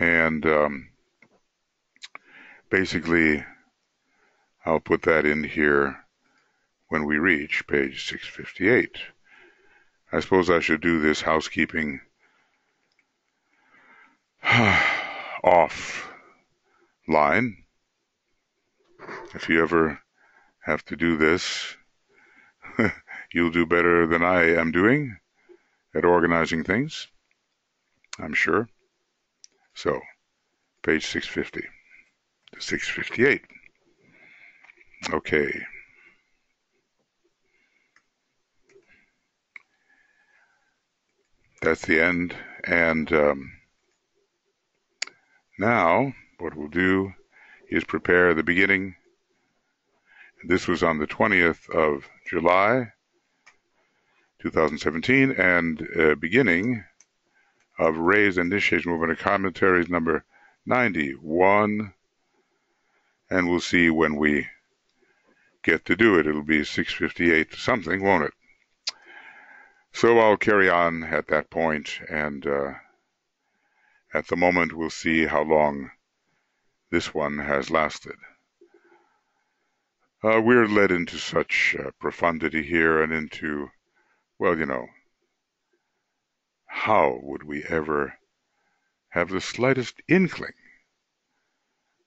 and basically I'll put that in here when we reach page 658. I suppose I should do this housekeeping offline. If you ever have to do this, you'll do better than I am doing at organizing things, I'm sure. So, page 650 to 658. Okay. That's the end. And now, what we'll do is prepare the beginning. This was on the 20th of July, 2017, and beginning of Raised Initiation Movement Commentaries number 91. And we'll see when we get to do it. It'll be 658 something, won't it? So I'll carry on at that point, and at the moment we'll see how long this one has lasted. We're led into such profundity here and into, well, how would we ever have the slightest inkling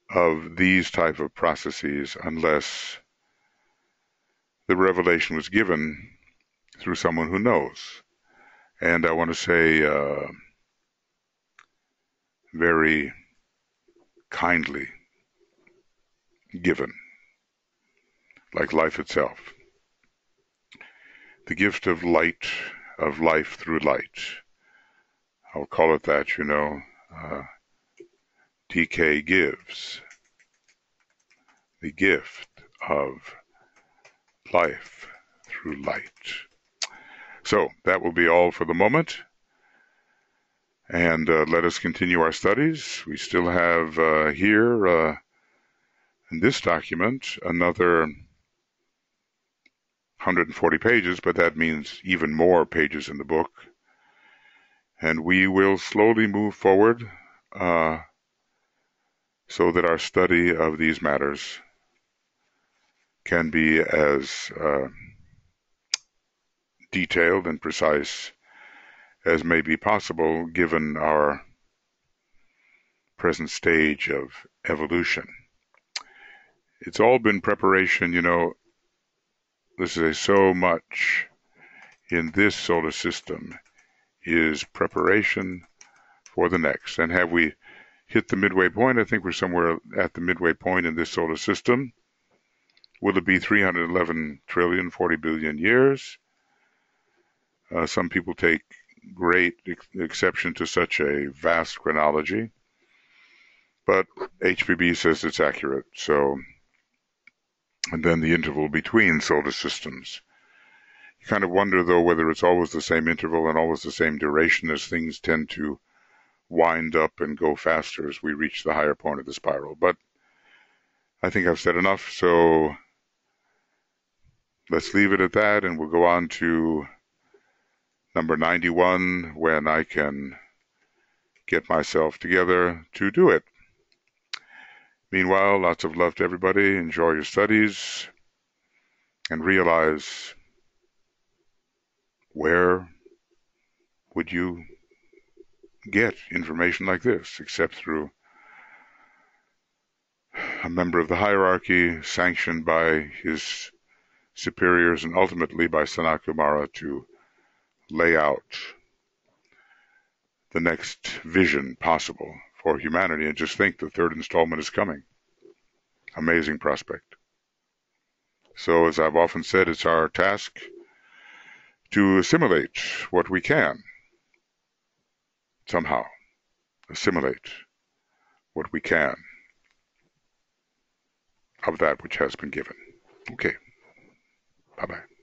of these type of processes unless the revelation was given through someone who knows? And I want to say very kindly given, like life itself. The gift of light, of life through light. I'll call it that, DK gives the gift of life through light. So that will be all for the moment. And let us continue our studies. We still have here in this document another 140 pages, but that means even more pages in the book. And we will slowly move forward so that our study of these matters can be as detailed and precise as may be possible given our present stage of evolution. It's all been preparation, this is so much in this solar system is preparation for the next. And have we hit the midway point? I think we're somewhere at the midway point in this solar system. Will it be 311 trillion, 40 billion years? Some people take great exception to such a vast chronology, but HPB says it's accurate. So, and then the interval between solar systems. You kind of wonder, though, whether it's always the same interval and always the same duration, as things tend to wind up and go faster as we reach the higher point of the spiral. But I think I've said enough, so let's leave it at that, and we'll go on to number 91, when I can get myself together to do it. Meanwhile, lots of love to everybody. Enjoy your studies and realize, where would you get information like this except through a member of the hierarchy, sanctioned by his superiors and ultimately by Sanat Kumara, to lay out the next vision possible for humanity. And just think, the third installment is coming. Amazing prospect. So, as I've often said, it's our task to assimilate what we can. Somehow, assimilate what we can of that which has been given. Okay. Bye-bye.